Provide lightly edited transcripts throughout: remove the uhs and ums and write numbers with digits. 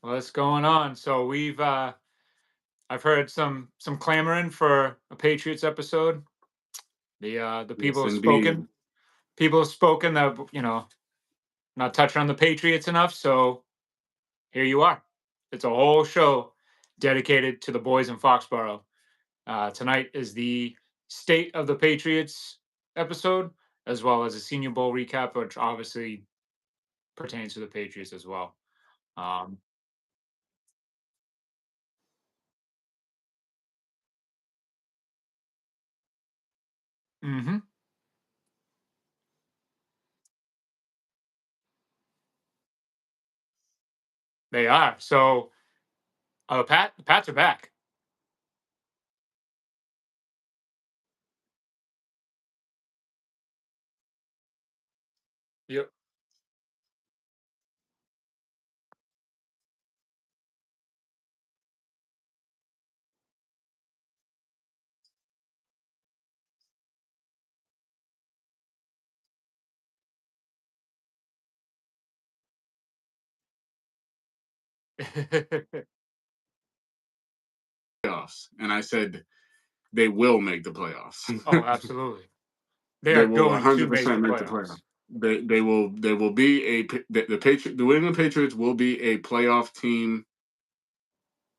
What's going on? So I've heard some clamoring for a Patriots episode. The people Yes, have indeed. spoken. People have spoken that not touching on the Patriots enough. So here you are. It's a whole show dedicated to the boys in Foxborough. Tonight is the State of the Patriots episode, as well as a Senior Bowl recap, which obviously pertains to the Patriots as well. Um, mhm, they are. So the Pats are back. Yep. Playoffs, and I said they will make the playoffs. Oh, absolutely. They They are will going to make 100% the make the playoffs. playoffs. They will be the Patriot the New England Patriots will be a playoff team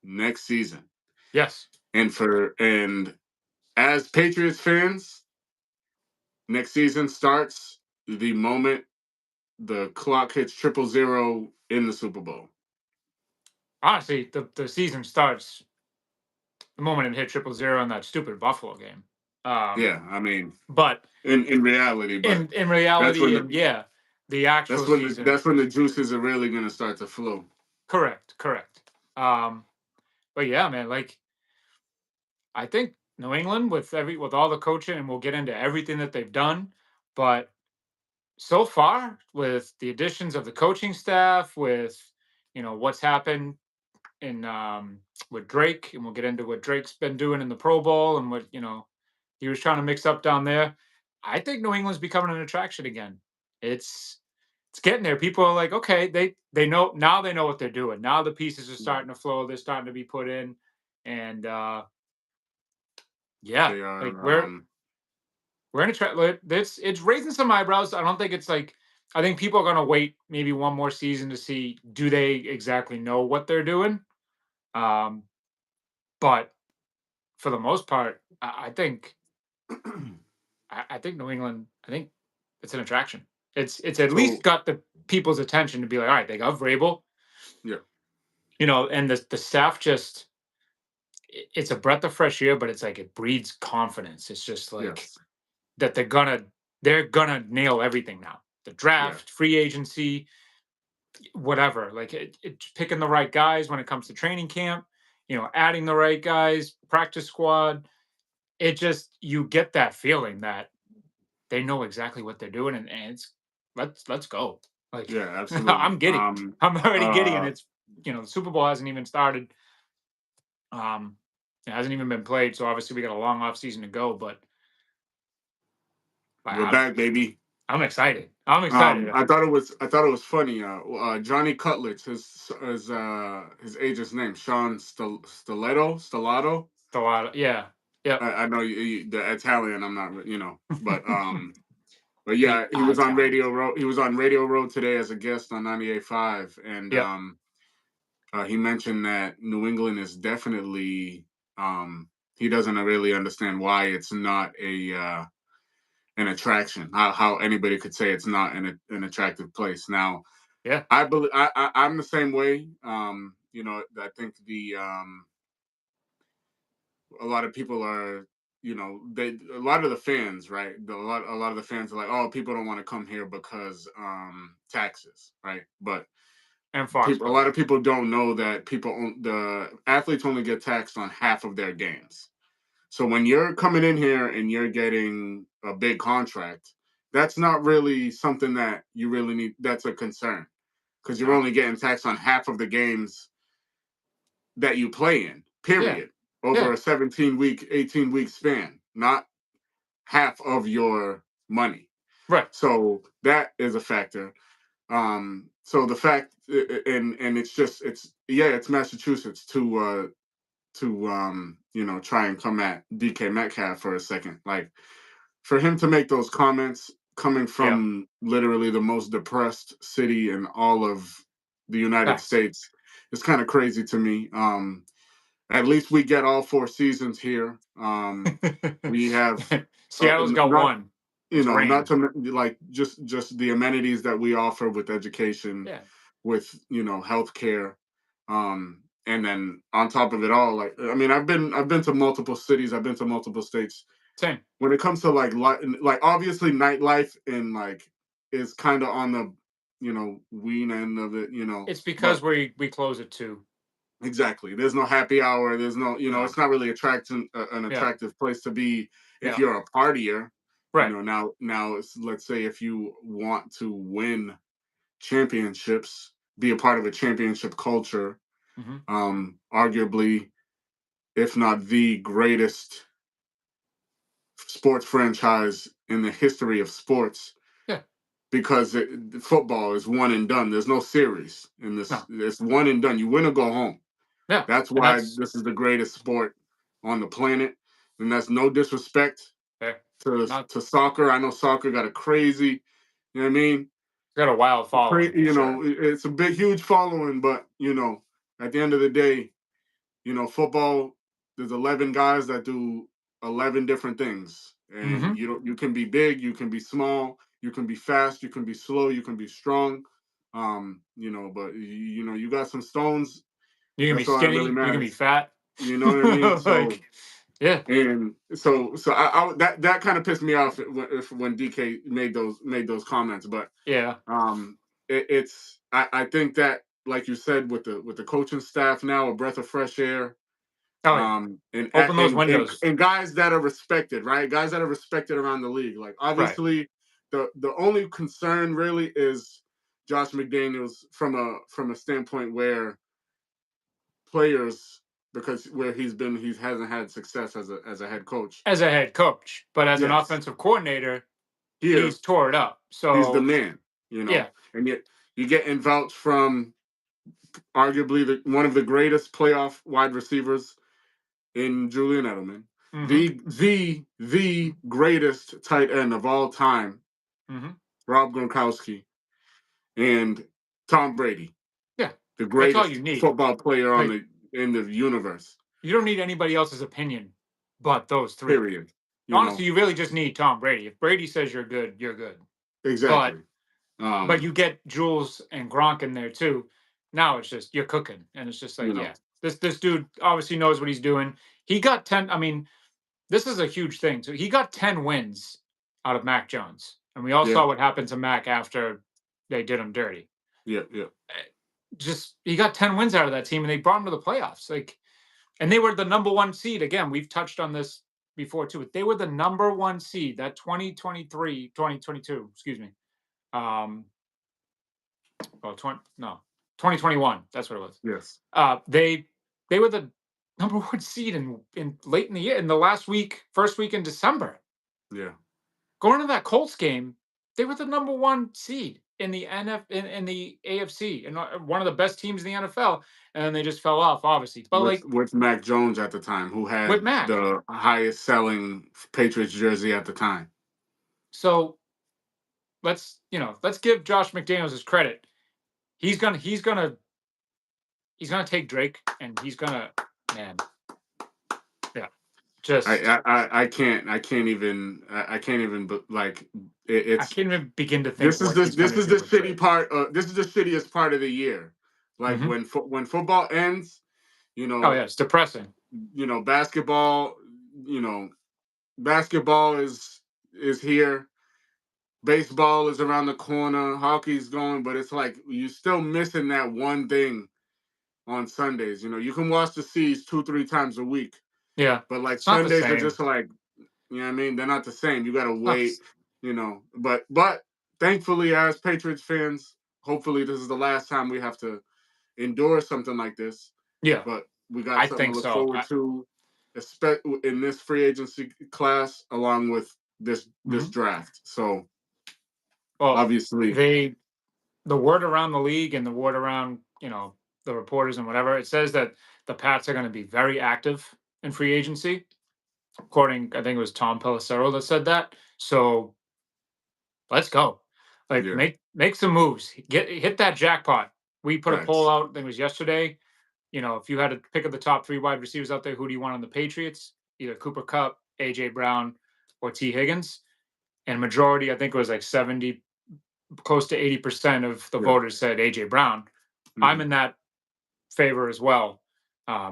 next season. Yes. And as Patriots fans, next season starts the moment the clock hits 000 in the Super Bowl. Honestly, the season starts the moment it hit 000 in that stupid Buffalo game. Um, Yeah, I mean, but in reality, but in that's when reality, the and yeah, the actual season. that's when the juices are really going to start to flow. Correct. Correct. Um, but yeah, man, like I think New England with all the coaching, and we'll get into everything that they've done, but so far with the additions of the coaching staff, with what's happened in with Drake, and we'll get into what Drake's been doing in the Pro Bowl and what he was trying to mix up down there. I think New England's becoming an attraction again. It's it's getting there. People are like, okay, they know now. They know what they're doing. Now the pieces are Yeah, starting to flow. They're starting to be put in, and yeah, they like are. we're in a it's raising some eyebrows. I don't think it's like I think people are gonna wait maybe one more season to see do they exactly know what they're doing. Um, but for the most part, I think New England. I think it's an attraction. It's at least So got the people's attention to be like, all right, they got Vrabel, yeah, and the staff just it's a breath of fresh air, but it's like it breeds confidence. It's just like yes, that they're gonna nail everything now. The yeah, draft, free agency, whatever. Like picking the right guys when it comes to training camp. Adding the right guys, practice squad. It just you get that feeling that they know exactly what they're doing, and it's let's go. Like yeah, absolutely. I'm giddy. I'm already giddy, and Uh, it's the Super Bowl hasn't even started. Um, it hasn't even been played, so obviously we got a long off season to go. But we're I'm back, baby. I'm excited. I'm excited. I thought it was funny. Johnny Cutlets, his agent's name, Sean Stellato. It's a lot. Yeah. Yep. I know the Italian. I'm not, but The yeah, he was on Italian. Radio Row. He was on Radio Row today as a guest on 98.5, and Yep. he mentioned that New England is definitely. He doesn't really understand why it's not an attraction. How anybody could say it's not an attractive place. Now, Yeah. I believe I'm the same way. I think a lot of people are, they a lot of the fans, right? A lot of the fans are like, oh, people don't want to come here because taxes, right? But And a Foxborough. lot of people don't know that the athletes only get taxed on half of their games. So when you're coming in here and you're getting a big contract, that's not really something that you really need. That's a concern because you're No. only getting taxed on half of the games that you play in, Yeah. period, over Yeah. a 17-week, 18-week span, not half of your money. Right. So that is a factor. So the fact, and it's just yeah, it's Massachusetts to try and come at DK Metcalf for a second. Like for him to make those comments coming Yeah, from literally the most depressed city in all of the United facts. States is kind of crazy to me. At least we get all 4 seasons here. We have Seattle's got not one. It's not rain. to like just the amenities that we offer with education, Yeah, with healthcare, and then on top of it all, like I mean, I've been to multiple cities, I've been to multiple states. same. When it comes to like obviously nightlife and like is kind of on the wean end of it, It's because but we close at 2. exactly. There's no happy hour. There's no, No. it's not really attracting an Yeah, attractive place to be if yeah. you're a partier. Right. Now let's say if you want to win championships, be a part of a championship culture, Mhm. arguably, if not the greatest sports franchise in the history of sports, Yeah. because football is one and done. There's no series in this. No. It's one and done. You win or go home. Yeah, That's and why that's this is the greatest sport on the planet. And that's no disrespect fair. to Not to soccer. I know soccer got a crazy, you know what I mean? got a wild following for sure. It's a big, huge following, but at the end of the day, football. There's 11 guys that do 11 different things, and Mhm. you can be big, you can be small, you can be fast, you can be slow, you can be strong. But you got some stones. You can be That's all that really skinny, you can be matters. fat. You know what I mean? So Like, yeah, and so that kind of pissed me off when DK made those comments. But yeah. I think that, like you said, with the coaching staff now, a breath of fresh air, Oh, yeah. and Open those windows. guys that are respected, right? Guys that are respected around the league. Like Right. obviously, the only concern really is Josh McDaniels from a standpoint where players, because where he hasn't had success as a head coach. As a head coach, but as an Yes, offensive coordinator, here he's tore it up. he's the So, man, yeah. and yet you get vouched from arguably one of the greatest playoff wide receivers in Julian Edelman, Mhm. the greatest tight end of all time, Mhm. Rob Gronkowski, and Tom Brady, Yeah. the That's all you greatest need. football player Like, in the universe. you don't need anybody else's opinion but those 3. Period. You Honestly, know you really just need Tom Brady. If Brady says you're good, you're good. But exactly. you get Jules and Gronk in there too. Now it's just you're cooking, and it's just You like, know, yeah, this dude obviously knows what he's doing. He got 10. I mean, this is a huge thing. So he got 10 wins out of Mac Jones, and we all yeah, saw what happened to Mac after they did him dirty. yeah, yeah, Just he got 10 wins out of that team, and they brought him to the playoffs. Like, and they were the number one seed. Again, we've touched on this before too. They were the number one seed that 2023, 2022. Excuse me. Um, well, 20, no, 2021. That's what it was. yes, They were the number one seed in late in the year, in the last week, first week in December. yeah. Going to that Colts game, they were the number one seed in the in the AFC and one of the best teams in the NFL, and then they just fell off, obviously. But like With Mac Jones at the time, who with had Mac, the highest selling Patriots jersey at the time. so let's give Josh McDaniels his credit. He's gonna take Drake and he's gonna man, yeah, just I can't even but like I it's can't even begin to think what he's this gonna is do the with shitty Drake. part. This is the shittiest part of the year. Like Hmm. when football ends, you Oh know, yeah, it's depressing. basketball, you know, basketball is here. Baseball is around the corner. Hockey's going, but it's like you're still missing that one thing on Sundays. You can watch the Seas 2, 3 times a week, Yeah, but like it's not the Sundays are same. just like, you know what I mean? They're not the same. You gotta Not the wait, s- But thankfully, as Patriots fans, hopefully this is the last time we have to endure something like this. yeah, But we got I something to think look so. forward to, in this free agency class, along with this Mhm. draft. So Well, obviously, they the word around the league and the word around the reporters and whatever, it says that the Pats are going to be very active in free agency. According, I think it was Tom Pelissero that said that. So let's go. Like Yeah, make some moves. Hit that jackpot. We put a poll facts. out, I think it was yesterday. If you had to pick of the top three wide receivers out there, who do you want on the Patriots? Either Cooper Cup, AJ Brown, or T. Higgins. And majority, I think it was like 70, close to 80% of the Yeah. voters said AJ Brown. I'm Hmm. in that favor as well.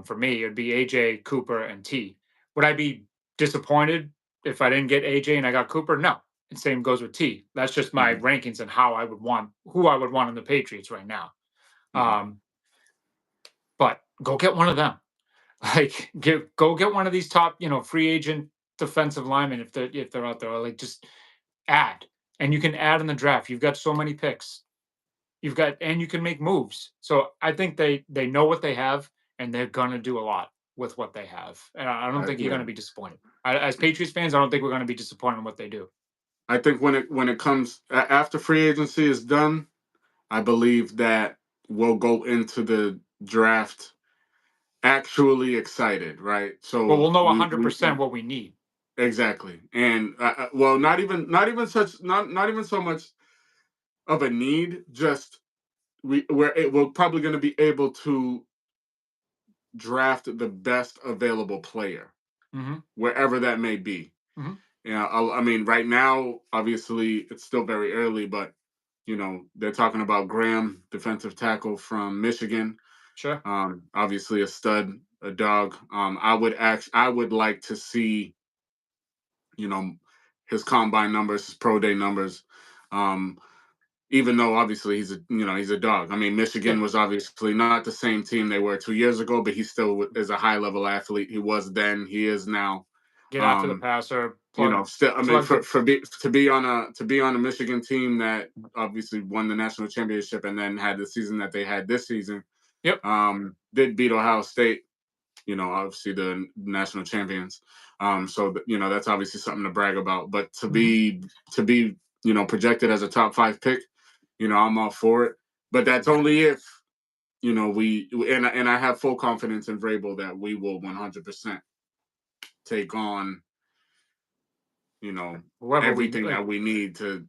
For me, it'd be AJ, Cooper, and T. Would I be disappointed if I didn't get AJ and I got Cooper? No. And same goes with T. That's just my Hmm. rankings and how I would want who I would want in the Patriots right now. Hmm. Um, but go get one of them. Like go get one of these top, free agent defensive linemen if they're out there. Or like just add. And you can add in the draft. You've got so many picks. And you can make moves. So I think they know what they have and they're gonna do a lot with what they have. And I don't think you're Yeah, gonna be disappointed. As Patriots fans, I don't think we're gonna be disappointed in what they do. I think when it comes after free agency is done, I believe that we'll go into the draft actually excited, right? Well, So we'll know we 100% what we need. exactly, and well, not even so much of a need, just we're probably going to be able to draft the best available player Hmm. wherever that may be. Hmm. Yeah, I mean, right now, obviously, it's still very early, but they're talking about Graham, defensive tackle from Michigan. Sure. Obviously a stud, a dog. I would like to see, you know, his combine numbers, his pro day numbers. Um, Even though obviously he's a dog. I mean, Yeah. Michigan was obviously not the same team they were 2 years ago, but he still is a high level athlete. He was then, he is now. Get after the Um, passer, plug Still, I mean, plug the to be on a Michigan team that obviously won the national championship and then had the season that they had this season, Yep. did beat Ohio State. Obviously the national champions. So that's obviously something to brag about. But Hmm. to be projected as a top five pick, I'm all for it. But that's Yeah. only if we and I have full confidence in Vrabel that we will 100% take on you know Whoever we everything like, that we need to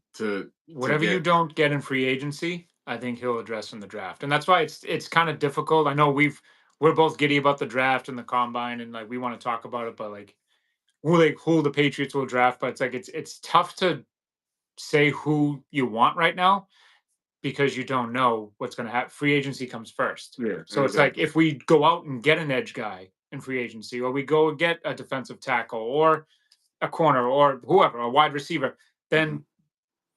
whatever you get. don't get in free agency, I think he'll address in the draft. And that's why it's kind of difficult. I know we're both giddy about the draft and the combine and like we want to talk about it, but like who the Patriots will draft, but it's like it's tough to say who you want right now because you don't know what's going to happen. Free agency comes first. Yeah, So it's like exactly. if we go out and get an edge guy in free agency, or we go and get a defensive tackle or a corner or whoever, a wide receiver, Hmm. then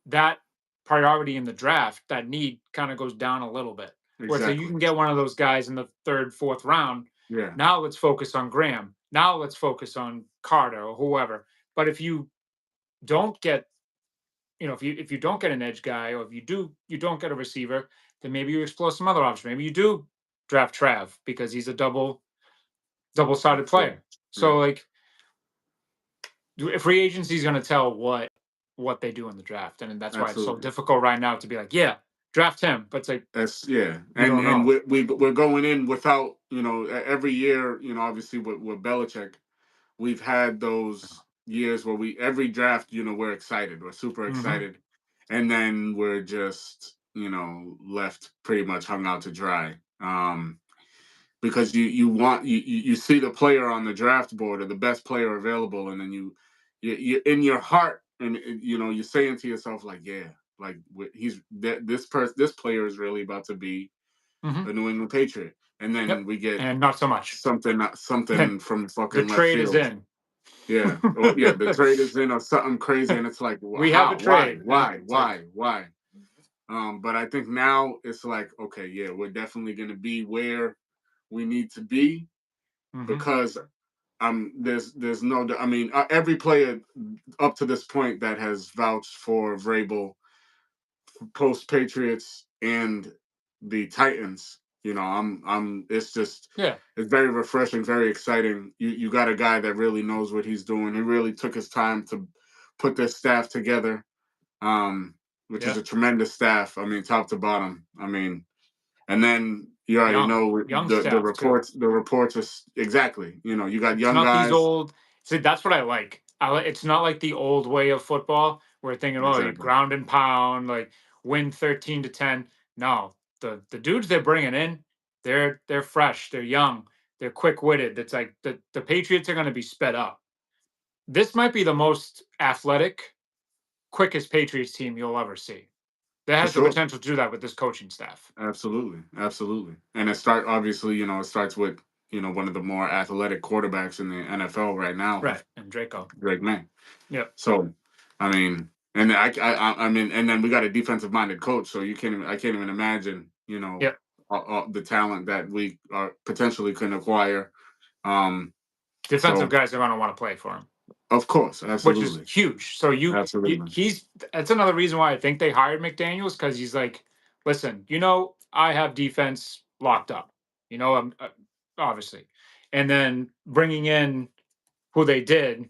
that priority in the draft, that need kind of goes down a little bit. Where it's like you Exactly. can get one of those guys in the third, fourth round. Yeah. Now let's focus on Graham. Now let's focus on Carter or whoever. But if you don't get, if you don't get an edge guy, or if you don't get a receiver, then maybe you explore some other options. Maybe you do draft Trav because he's a double sided Facts. Yeah. player. Yeah. So like free agency is going to tell what they do in the draft, and that's why it's so Absolutely. difficult right now to be like, yeah, draft him, but it's like That's yeah, you don't and know. we're going in without every year. Obviously with Belichick, we've had those years where we every draft we're excited, we're super Hmm. excited, and then we're just left pretty much hung out to dry. Because you see the player on the draft board or the best player available, and then you in your heart and you're saying to yourself like yeah, like this player is really about to be Hmm. a New England Patriot, and then Yep, we get and not so much. something from The fucking left trade is field. in. Yeah, or yeah, the trade is in or something crazy, and it's like We have a how, why, trade. It's like, why? But I think now it's like okay, yeah, we're definitely going to be where we need to be hmm because there's no I mean every player up to this point that has vouched for Vrabel post Patriots and the Titans. I'm it's just yeah, it's very refreshing, very exciting. You got a guy that really knows what he's doing. He really took his time to put this staff together, which is yeah. a tremendous staff. I mean, top to bottom. I mean, and then You already Young, know young the staff too. reports are exactly. You know, you got It's young not these guys. old. See, that's what I like. It's not like the old way of football where thinking, oh, you Exactly. ground and pound, like win 13-10. No, the dudes they're bringing in, they're fresh, they're young, they're quick witted. It's like the Patriots are going to be sped up. This might be the most athletic, quickest Patriots team you'll ever see. That For has the sure. potential to do that with this coaching staff. Absolutely. Absolutely. And obviously, you know, it starts with, you know, one of the more athletic quarterbacks in the NFL right now, Right. And Draco. Drake May. Yep. So, I mean, and I mean, and then we got a defensive minded coach, so I can't even imagine, you know, Yep. the talent that we potentially can acquire. Um, Defensive so guys are going to want to play for him, of course, which is absolutely, huge. So absolutely, he's that's another reason why I think they hired McDaniels, because he's like, listen, I have defense locked up. I'm obviously, and then bringing in who they did,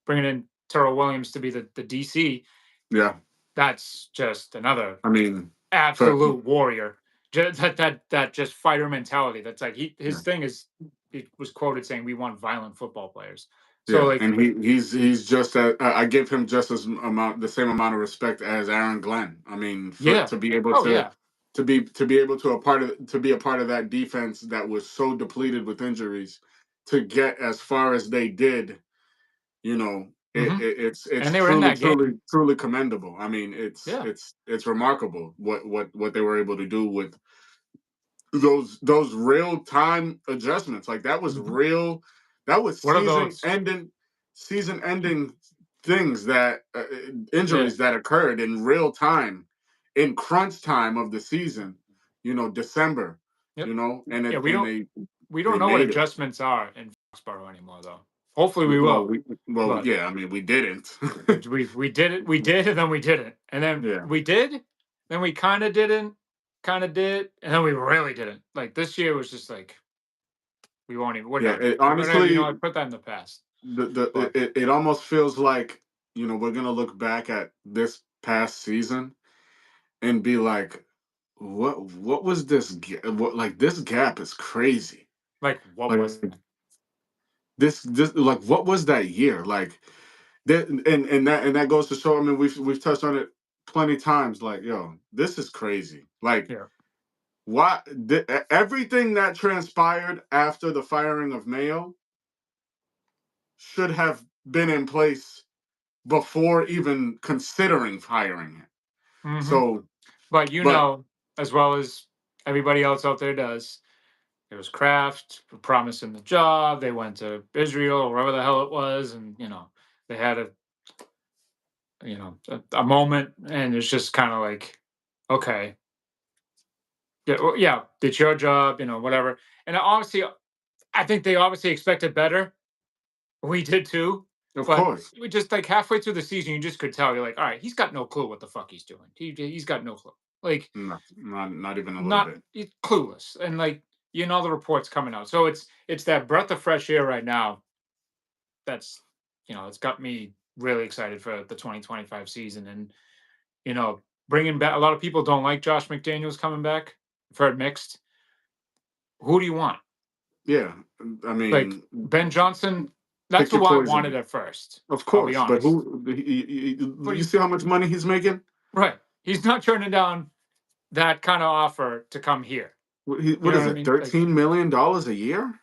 bringing in Terrell Williams to be the DC. yeah. That's just another I mean, for absolute warrior. That just fighter mentality. That's like yeah, his thing is. He was quoted saying, "We want violent football players." So yeah, like, and he's just I give him just as amount the same amount of respect as Aaron Glenn. I mean, for yeah, to be able oh yeah, to be able to be a part of that defense that was so depleted with injuries to get as far as they did, you know, hmm it's and they were in truly that game. truly commendable. I mean, Yeah, it's remarkable what they were able to do with those real time adjustments. Like that was mhm. real. That was What are those? season ending things that Yeah, injuries that occurred in real time, in crunch time of the season. You know, December. yep, You know, yeah. and We they don't know what made it. adjustments are in Foxborough anymore, though. Hopefully, we Well, will. But yeah. I mean, we didn't. we did it. We did, and then we didn't, and then Yeah, we did, then we kind of didn't, kind of did, and then we really didn't. Like this year was just like we won't even. yeah. Whatever. It, Whatever. honestly, I put that in the past. the But it almost feels like, you know, we're gonna look back at this past season and be like, what was what, like, this gap is crazy. like, what Like was that? this like, what was that year? Like that, and that goes to show, I mean, we've touched on it plenty times, like, yo, this is crazy. Like, Yeah. everything that transpired after the firing of Mayo should have been in place before even considering firing him. hmm So, But but as well as everybody else out there does, it was Kraft who promised him the job. They went to Israel or wherever the hell it was, and they had a moment, and it's just kind of like, okay, yeah, well, yeah, it's your job, whatever. And obviously, I think they obviously expected better. We did too, of but course, we just like halfway through the season, you just could tell. You're like, all right, he's got no clue what the fuck he's doing. He's got no clue. Like, not even a little not bit. he's clueless, and like the reports coming out. So it's that breath of fresh air right now. That's it's got me really excited for the 2025 season, and you know bringing back a lot of people don't like Josh McDaniels coming back. I've heard mixed. Who do you want? Yeah, I Like mean, Ben Johnson. That's pick your who I wanted poison. at first. Of I'll be course, but honest. But you he's see how much money he's making? right. He's not turning down that kind of offer to come here. You What know is what I it? mean? Like $13 million a year?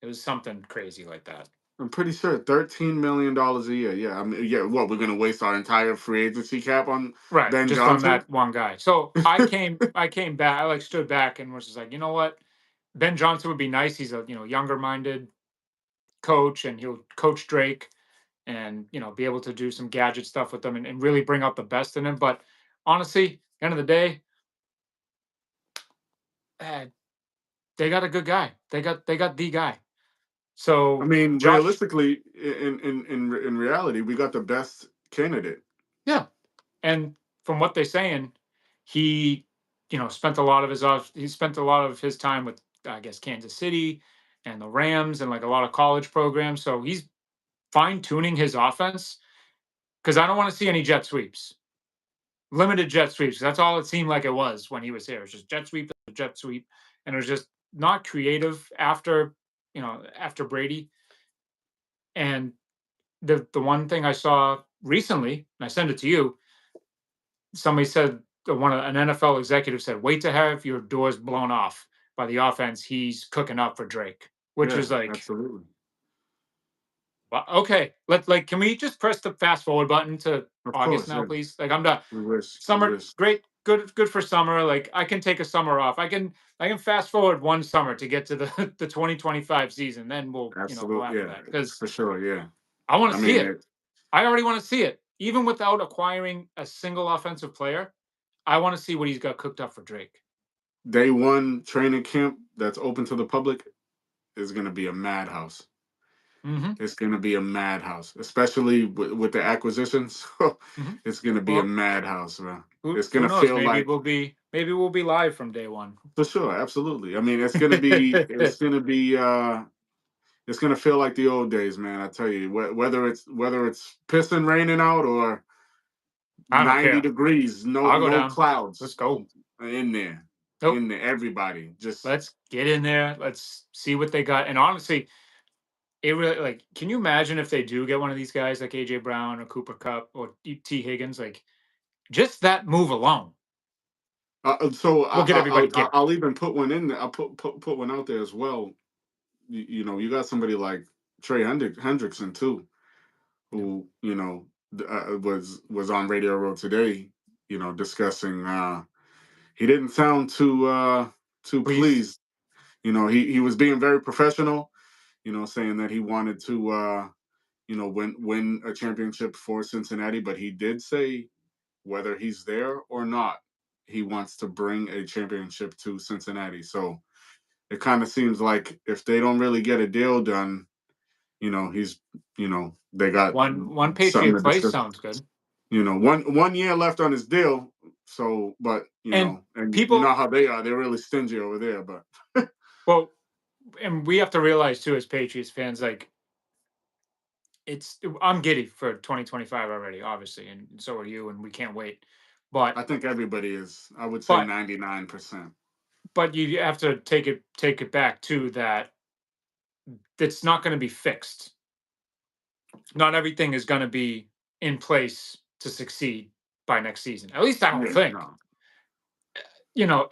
it was something crazy like that. I'm pretty sure $13 million a year. Yeah, I mean, yeah. What, we're gonna waste our entire free agency cap on Right, Ben just on Johnson? that one guy. So I came back. I like stood back and was just like, you know what? Ben Johnson would be nice. He's a younger minded coach, and he'll coach Drake, and be able to do some gadget stuff with them, and really bring out the best in him. But honestly, end of the day, eh, they got a good guy. They got the guy. I So mean, Josh, realistically, in reality, we got the best candidate. yeah, and from what they're saying, he spent a lot of his time with, I guess, Kansas City and the Rams and like a lot of college programs. So he's fine tuning his offense, because I don't want to see any jet sweeps, limited jet sweeps. That's all it seemed like it was when he was here. It's just jet sweep, jet sweep. and it was just not creative after after Brady. And the one thing I saw recently, and I sent it to you, somebody said an NFL executive said, "Wait to have your doors blown off by the offense he's cooking up for Drake," which Yeah, was like, absolutely. well, okay, can we just press the fast forward button to Of August course, now, yeah. please? Like I'm done. We wish, we Summer, wish. great, good for summer. Like I can take a summer off. I can fast forward one summer to get to the the 2025 season. Then we'll go Absolutely, after yeah, that because for sure, yeah. I want I to see mean, it. I already want to see it. Even without acquiring a single offensive player, I want to see what he's got cooked up for Drake. day one training camp that's open to the public is going to be a madhouse. Hmm. It's going to be a madhouse, especially with the acquisitions. Hmm. It's going to be a Well, madhouse, man. It's going who to knows? feel like, Maybe we'll be live from day one. for sure, absolutely. I mean, it's going to feel like the old days, man. I tell you, whether it's pissing raining out or I don't 90 care. degrees, no I'll go no down. Let's clouds go. in there, Nope. everybody just Let's get in there. Let's see what they got. And honestly, it really can you imagine if they do get one of these guys like AJ Brown or Cooper Cup or T Higgins? Like just that move alone so will get everybody gear. I'll even put one in there. I'll put one out there as well. You got somebody like Hendrickson too, Yeah. who was on Radio Row today, discussing. He didn't sound too Please. pleased. He was being very professional. Saying that he wanted to win a championship for Cincinnati, but he did say whether he's there or not, he wants to bring a championship to Cincinnati. So it kind of seems like if they don't really get a deal done, he's, they got One something Patriot to place discuss. sounds good. One year left on his deal. So, but And and you know people, how they are. They're really stingy over there. But well, and we have to realize too, as Patriots fans, I'm giddy for 2025 already, obviously, and so are you, and we can't wait. But I think everybody is. I would say but 99%. you have to take it back to that. It's not going to be fixed. Not everything is going to be in place to succeed by next season. At least I don't Yeah, think. no,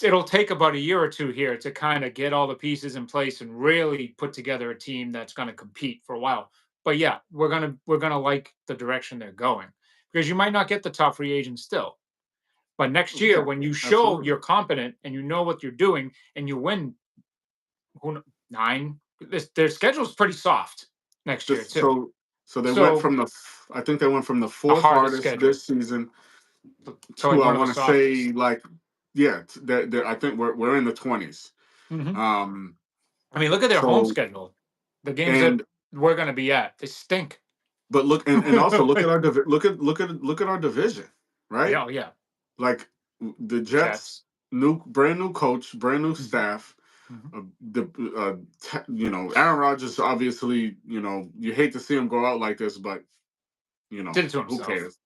It'll take about a year or two here to kind of get all the pieces in place and really put together a team that's going to compete for a while. But yeah, we're gonna like the direction they're going because you might not get the top free agent still. But next year, yeah, when you show you're absolutely. competent and you know what you're doing and you win nine, their schedule's pretty soft next year Just too. so they went So from I think they went from the the fourth hardest hardest schedule this season to to, like I one of the want to say, softest. like, yeah, I think we're in the 20s. Hmm. Um, I mean, look at their home so schedule. The games that and we're going to be at, they stink. but look, and also look at Yeah, look at our division, right? oh yeah, Like, the Jets, Jets. brand new coach, brand new Hmm. staff. Hmm. The Aaron Rodgers, obviously, you hate to see him go out like this, but Did it to who himself. cares?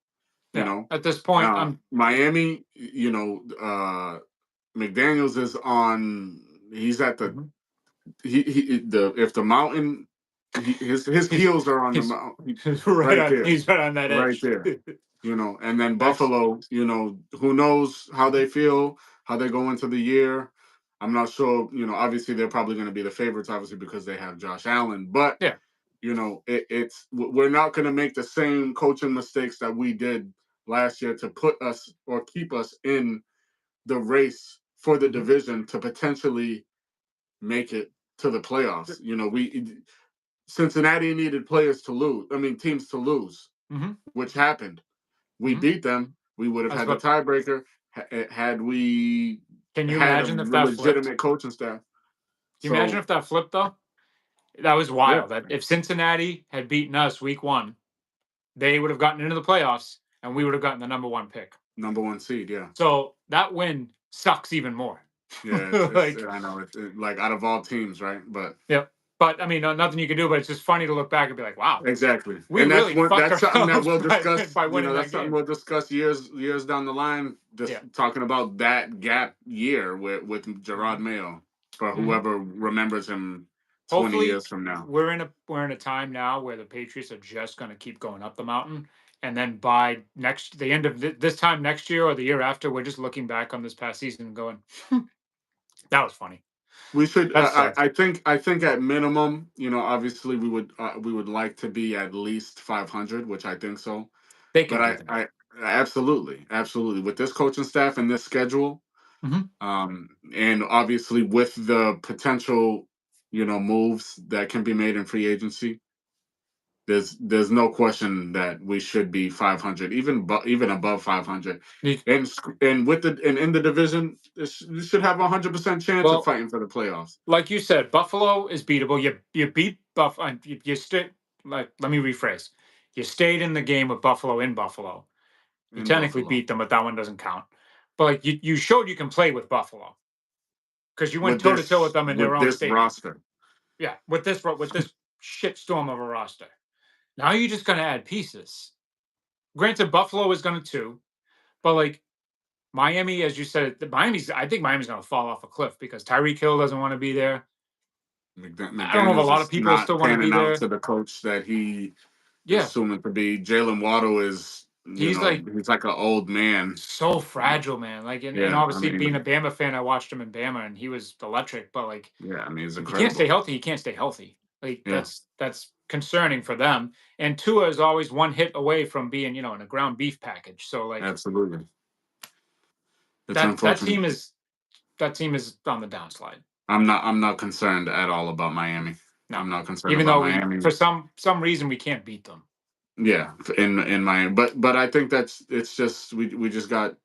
You Yeah. know, At this point, I'm. Miami, McDaniel's is on. He's at the Mhm. he the if the mountain, his he's heels are on the he's mountain, he's right right on. there, He's right on that right edge. there. And then Next. Buffalo, who knows how Mhm. they feel, how they go into the year. I'm not sure. Obviously they're probably going to be the favorites, obviously because they have Josh Allen, but Yeah. we're not going to make the same coaching mistakes that we did last year to put us or keep us in the race for the Hmm. division to potentially make it to the playoffs. We Cincinnati needed players to lose. I mean, teams to lose, Hmm. which happened. We Hmm. beat them. We would have I was had the about. tiebreaker had we Can you had a imagine if that flipped? legitimate coaching staff. Can you imagine So if that flipped though? That was yeah, wild. That if Cincinnati had beaten us week one, they would have gotten into the playoffs, and we would have gotten the number one pick. number one seed. Yeah, So that win sucks even more. yeah. It's Like, I know it's like out of all teams, right? But yep. But I mean, nothing you can do. But it's just funny to look back and be like, wow, Exactly, we and really fucked that's something that ourselves we'll by discuss. by You winning know, that that's something game. we'll discuss years down the line. Just Yeah. talking about that gap year with Gerard Hmm. Mayo for Hmm. whoever remembers him 20 Hopefully, years from now. we're in a time now where the Patriots are just going to keep going up the mountain, and then by the end of this time next year or the year after, we're just looking back on this past season and going, that was funny. We should. That's sad. I think at minimum, you know, obviously we would like to be at least 500, which I think so. They can But do that. I absolutely with this coaching staff and this schedule, Hmm. and obviously with the potential, you know, moves that can be made in free agency, there's no question that we should be 500, even above 500, and with the and in the division, you should have a 100% chance of Well, fighting for the playoffs like you said, Buffalo is beatable. You beat Buffalo. You stay. Like, let me rephrase. You stayed in the game with Buffalo in Buffalo. You in technically Buffalo beat them, but that one doesn't count. But like you showed you can play with Buffalo because you went toe to toe with them in their with own this stadium. roster. Yeah, with this shitstorm of a roster. Now you're just going to add pieces. Granted, Buffalo is going to too, but like Miami, as you said, I think Miami's going to fall off a cliff because Tyreek Hill doesn't want to be there. I don't know if a McDaniel's lot of is people not still want to be panning out there. to the coach that he is Yeah, assuming to be. Jalen Waddle is, you he's know, like he's like an old man. so fragile, man. Like, and Yeah, I obviously being a mean, Bama fan, I watched him in Bama, and he was electric. But like, yeah, I mean, it's if you can't stay incredible. healthy, you can't stay healthy. Like Yeah, that's concerning for them. And Tua is always one hit away from being, in a ground beef package. So like absolutely. It's that unfortunate. team is on the downslide. I'm not concerned at all about Miami. No, I'm not concerned even about though we Miami. for some reason we can't beat them. Yeah, in Miami, but I think that's it's just we just got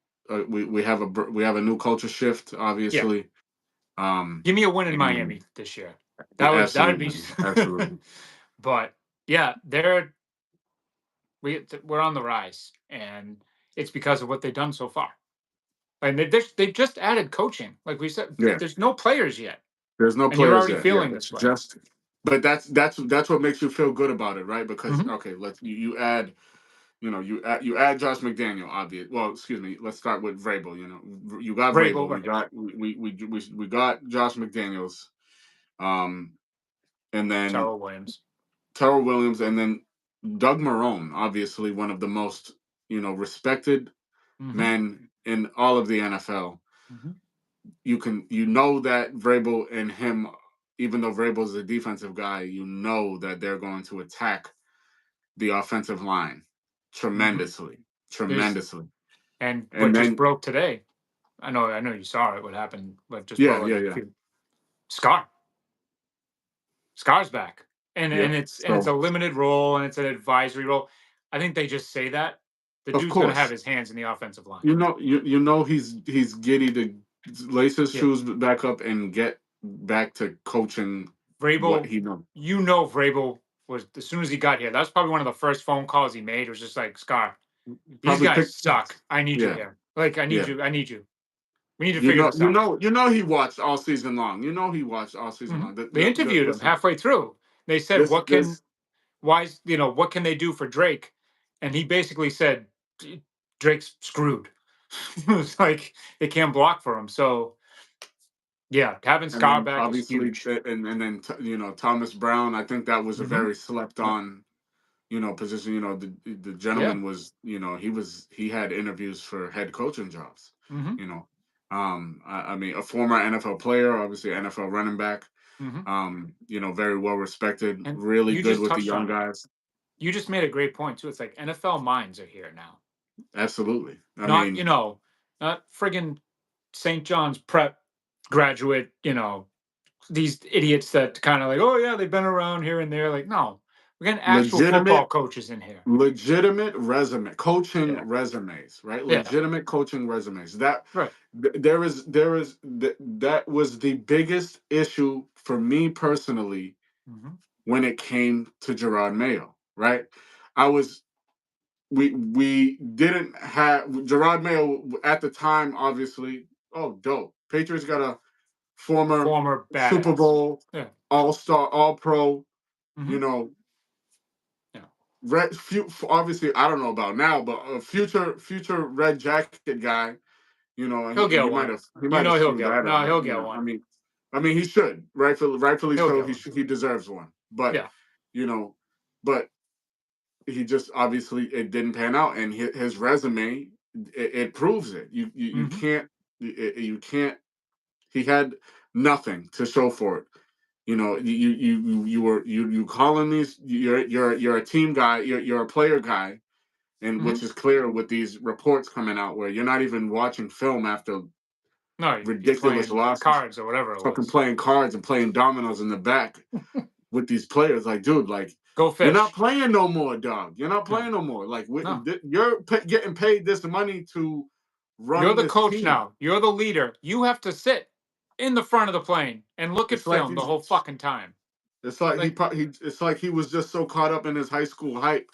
we have a new culture shift, Yeah, obviously. Um, give me a win in and Miami this year. That would be. absolutely, absolutely. But yeah, we're on the rise, and it's because of what they've done so far. And they've just added coaching, like we said. Yeah, There's no players yet, there's no and you're players already yet. Yeah, feeling it's this way. just, but that's what makes you feel good about it, right? Because Hmm. okay, you add, you know, you add Josh McDaniel, obvious. Well, excuse me. Let's start with Vrabel. You know, you got Vrabel, Vrabel. right? We got Josh McDaniels, um, and then Terrell Williams. Terrell Williams, and then Doug Marone, obviously one of the most, you know, respected Hmm. men in all of the NFL. Hmm. You know that Vrabel and him, even though Vrabel's a defensive guy, you know that they're going to attack the offensive line Hmm. tremendously, There's tremendously. and what And just then broke today. I know you saw it. What happened? What just yeah, broke yeah, like a yeah, few. Scar. Scar's back, and yeah. it's So a limited role and it's an advisory role. I think they just say that the of dude's going to have course, his hands in the offensive line. you know he's giddy to lace his Yeah, shoes back up and get back to coaching what Vrabel. he knows. Vrabel was as soon as he got here. That was probably one of the first phone calls he made. It was just like, Scar, these Probably guys picked. suck. I need you Yeah, here. Like, I need yeah. you. I need you. We need to figure this out. You know he watched all season long. You know he watched all season Hmm. long. They interviewed him Listen, halfway through. They said, this what can they do for Drake? And he basically said, Drake's screwed. It was like they can't block for him. So yeah, having and Scar then back is obviously huge. and then you know Thomas Brown. I think that was a Hmm. very slept Yep. on, you know, position. You know the Yeah. gentleman was, you know, he had interviews for head coaching jobs. Hmm. You know, I mean a former NFL player, obviously NFL running back. Hmm. You know, very well respected, And really you good just with the touched young on it. guys. You just made a great point too. It's like NFL minds are here now. Absolutely. I Not, mean, not friggin' St. John's prep graduate, these idiots that kind of like, oh yeah, they've been around here and there. Like, no, we're getting actual football legitimate coaches in here. legitimate resume coaching Yeah. resumes, right? Yeah. Legitimate coaching resumes. That Right. that was the biggest issue for me personally Hmm. when it came to Gerard Mayo, right? I was we didn't have Gerard Mayo at the time, obviously. Oh, dope. Patriots got a former former Super badass. Bowl, Yeah. All-Star, All-Pro, Hmm. you know, Yeah. obviously I don't know about now, but a future red jacket guy, He'll get he one. might have He'll screwed get one. that up, No, but he'll get one. I mean he should rightfully He'll so. get one. He deserves one, but Yeah. you know, but he just obviously it didn't pan out, and his resume it proves it. You Hmm. can't you can't. He had nothing to show for it. You calling these. You're a team guy. You're a player guy, and Hmm. which is clear with these reports coming out where you're not even watching film after No, you're ridiculous playing losses, cards or whatever it fucking was. playing cards and playing dominoes in the back with these players. Like, dude, like Go you're not fish. playing no more, dog. You're not No, playing no more. Like no. you're getting paid this money to You're run the this coach team. now. You're the leader. You have to sit in the front of the plane and look at It's like film the he's. whole fucking time. It's like Like, It's like he was just so caught up in his high school hype,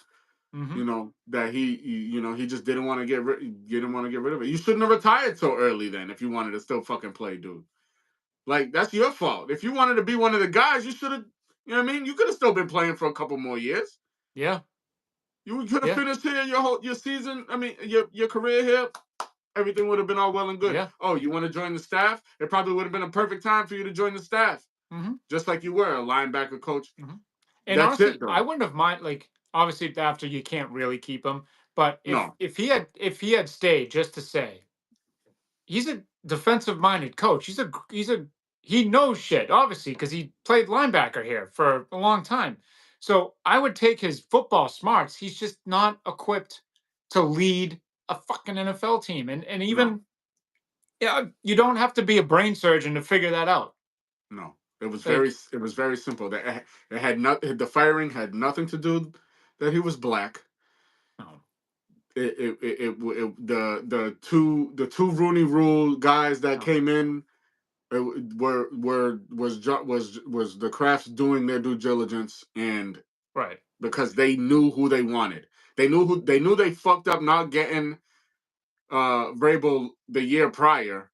hmm, that he just didn't want to get rid of it. You shouldn't have retired so early then if you wanted to still fucking play, dude. Like that's your fault. If you wanted to be one of the guys, you should have. You know what I mean? You could have still been playing for a couple more years. yeah, You could have yeah, finished here your season. I mean, your career here. Everything would have been all well and good. yeah. Oh, you want to join the staff? It probably would have been a perfect time for you to join the staff, Hmm. just like you were a linebacker coach. Hmm. And That's honestly, it, I though. wouldn't have mind. Like, obviously, after you can't really keep him, but No, if he had stayed, just to say, he's a defensive minded coach. He knows shit, obviously, because he played linebacker here for a long time. So I would take his football smarts. He's just not equipped to lead a fucking NFL team. And no, even, yeah, you don't have to be a brain surgeon to figure that out. no. Like, It was very simple. It had not the firing had nothing to do that he was black. no, The two Rooney Rule guys that no, came in were was the Crafts doing their due diligence, and right. because they knew who they wanted. They knew they fucked up not getting Vrabel the year prior.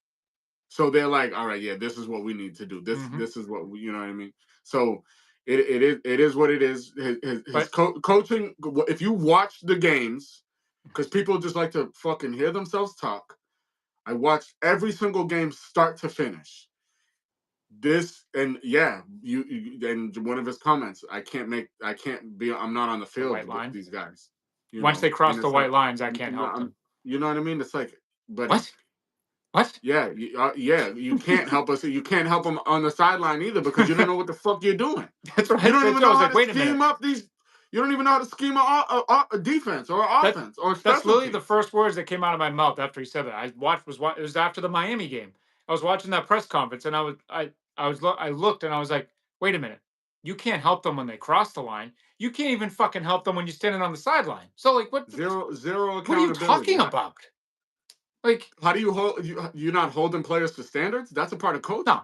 So they're like, all right, yeah, this is what we need to do. Hmm. This is what you know what I mean. So it is what it is. His But coaching. If you watch the games, because people just like to fucking hear themselves talk. I watched every single game start to finish. This and yeah, and one of his comments. I can't be. I'm not on the the field white with line, these guys. once they And cross the it's like, white lines, I can't help I'm, them. you know what I mean? It's like, buddy, What? What? yeah, yeah, you can't help us. You can't help them on the sideline either because you don't know what the fuck you're doing. That's what You I don't said even too. I know was how like, to wait a minute. scheme up these. You don't even know how to scheme a defense or That offense or that's special literally the teams. first words that came out of my mouth after he said that. It was after the Miami game. I was watching that press conference and I looked and I was like, wait a minute. You can't help them when they cross the line. You can't even fucking help them when you're standing on the sideline. So like Zero what are you accountability. talking about? Like, How do you hold you not holding players to standards? That's a part of coaching. no.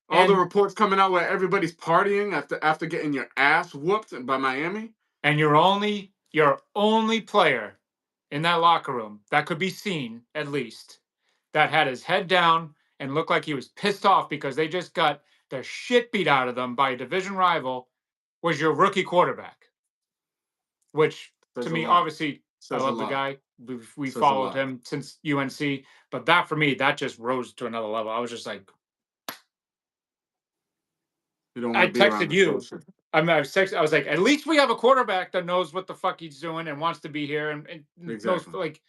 All the And reports coming out where everybody's partying after getting your ass whooped by Miami. your only player in that locker room that could be seen at least that had his head down and looked like he was pissed off because they just got the shit beat out of them by a division rival was your rookie quarterback, which to Says a me, lot. obviously, I Says a love the lot. guy. We Says a followed lot. him since UNC, but that for me, that just rose to another level. I was just like, You don't want I to be around texted this you. bullshit. I was like, at least we have a quarterback that knows what the fuck he's doing and wants to be here and knows Exactly. like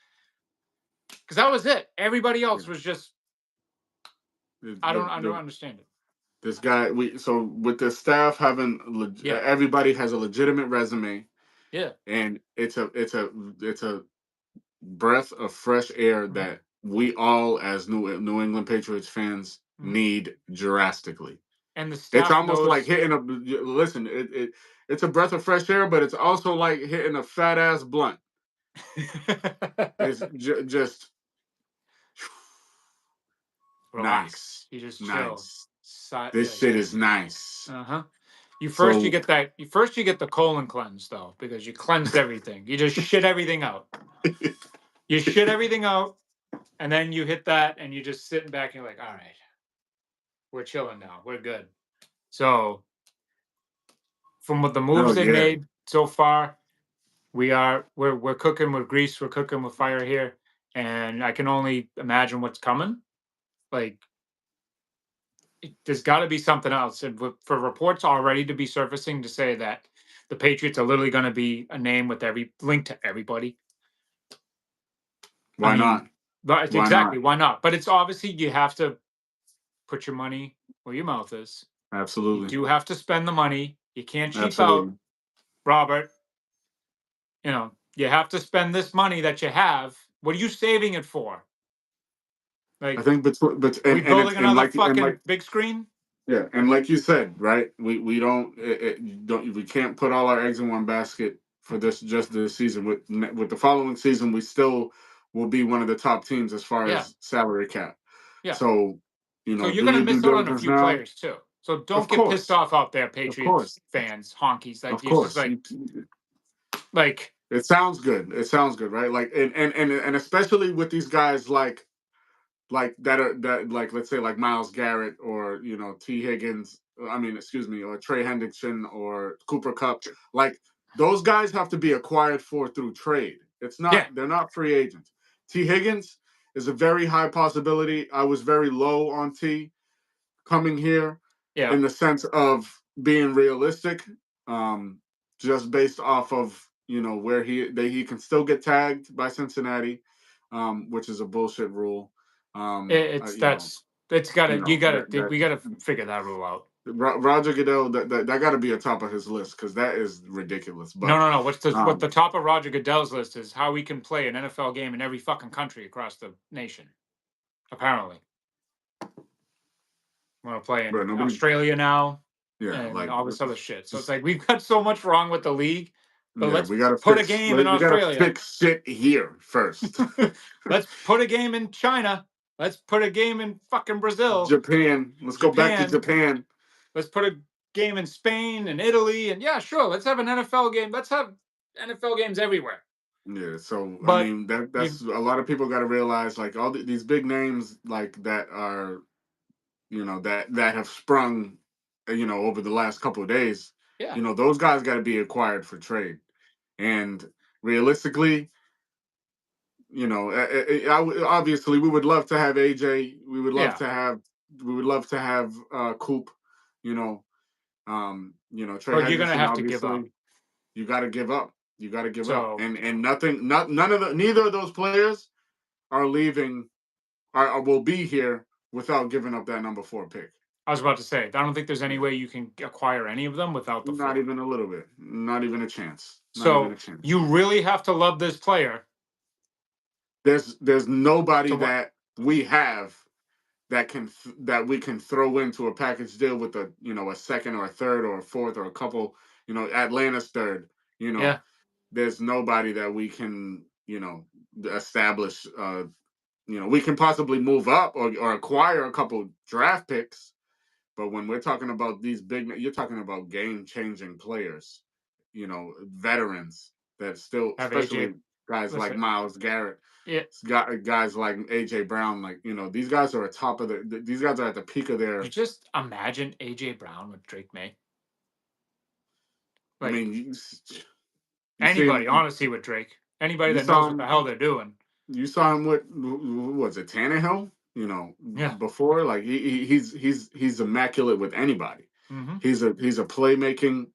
because that was it. Everybody Yeah. else was just I don't understand it. This guy we so with the staff having Yeah, everybody has a legitimate resume, yeah. and it's a breath of fresh air Mhm, that we all as New England Patriots fans mhm. need drastically. And the It's staff almost like knows. hitting a listen. It's a breath of fresh air, but it's also like hitting a fat ass blunt. It's just Relax. nice, You just chill. nice. This shit is nice. Uh huh. So You first you get the colon cleanse though because you cleansed everything. You just shit everything out. You shit everything out, and then you hit that, and you're just sitting back and you're like, all right. We're chilling now. We're good. So from what the moves Oh they yeah. made so far, we're cooking with grease. We're cooking with fire here, and I can only imagine what's coming. Like there's got to be something else. And for reports already to be surfacing to say that the Patriots are literally going to be a name with every link to everybody. I Why mean, not? but Why exactly not? why not? But it's obviously you have to put your money where your mouth is. You Absolutely. do have to spend the money. You can't cheap out, Absolutely. Robert. You have to spend this money that you have. What are you saving it for? I Like, think are we and it's building and another and fucking big screen? yeah, and like you said, right? We don't we can't put all our eggs in one basket for this season. With the following season, we still will be one of the top teams as far Yeah, as salary cap. yeah. So, So you're do gonna your due miss out on a diligence few now. players too. So don't Of get pissed course, off out there, of Patriots course, fans, honkies. Like of it's just course. like It sounds good. It sounds good, right? Like, and especially with these guys that like, let's say like Miles Garrett, or T Higgins. I mean, excuse me, or Trey Hendrickson or Cooper Cup. Like, those guys have to be acquired for through trade. yeah, They're not free agents. T Higgins is a very high possibility. I was very low on T coming here, yeah. in the sense of being realistic, um, just based off of where he can still get tagged by Cincinnati, which is a bullshit rule. It's that's it's gotta you gotta That we gotta figure that rule out. Roger Goodell, that got to be a top of his list, because that is ridiculous. No, But no, no. What the um, top of Roger Goodell's list is how we can play an NFL game in every fucking country across the nation. Apparently, we're gonna play bro, in nobody, Australia now yeah, and like, all this other shit. So it's just like we've got so much wrong with the league, but yeah, put a game in we got to Australia. fix shit here first. Let's put a game in China. Let's put a game in fucking Brazil, Japan, let's go back to Japan. Japan. Let's put a game in Spain and Italy. And yeah, sure, let's have an NFL game. Let's have NFL games everywhere. Yeah, so I But mean, that's you, a lot of people got to realize, like, all these big names, like, that are, that have sprung, over the last couple of days. yeah, Those guys got to be acquired for trade. And realistically, obviously we would love to have AJ. yeah. We would love to have Coop. You know, Trey But you're gonna Hendrickson. have to give up. Obviously, you got to give up. You got to give up. So And nothing, not none of neither of those players are leaving. Will be here without giving up that number 4 pick. I was about to say, I don't think there's any Yeah. way you can acquire any of them without the Not four. even a little bit. Not even a chance. Not even a So chance. you really have to love this player There's nobody to what? that we have that we can throw into a package deal with a second or a third or a fourth or a couple, Atlanta's third. You know, Yeah, there's nobody that we can, establish. We can possibly move up, or acquire a couple draft picks. But when we're talking about these you're talking about game changing players, veterans that still, have AJ. especially guys like Listen, Miles Garrett, yeah, guys like AJ Brown, like, these guys are at these guys are at the peak of you their. just imagine AJ Brown with Drake May. I Like mean, you see anybody, him, honestly, with Drake. Anybody you that saw knows what the him, hell they're doing. with, who was it, Tannehill? Yeah. Before, like, he's immaculate with anybody. Hmm. He's a playmaking.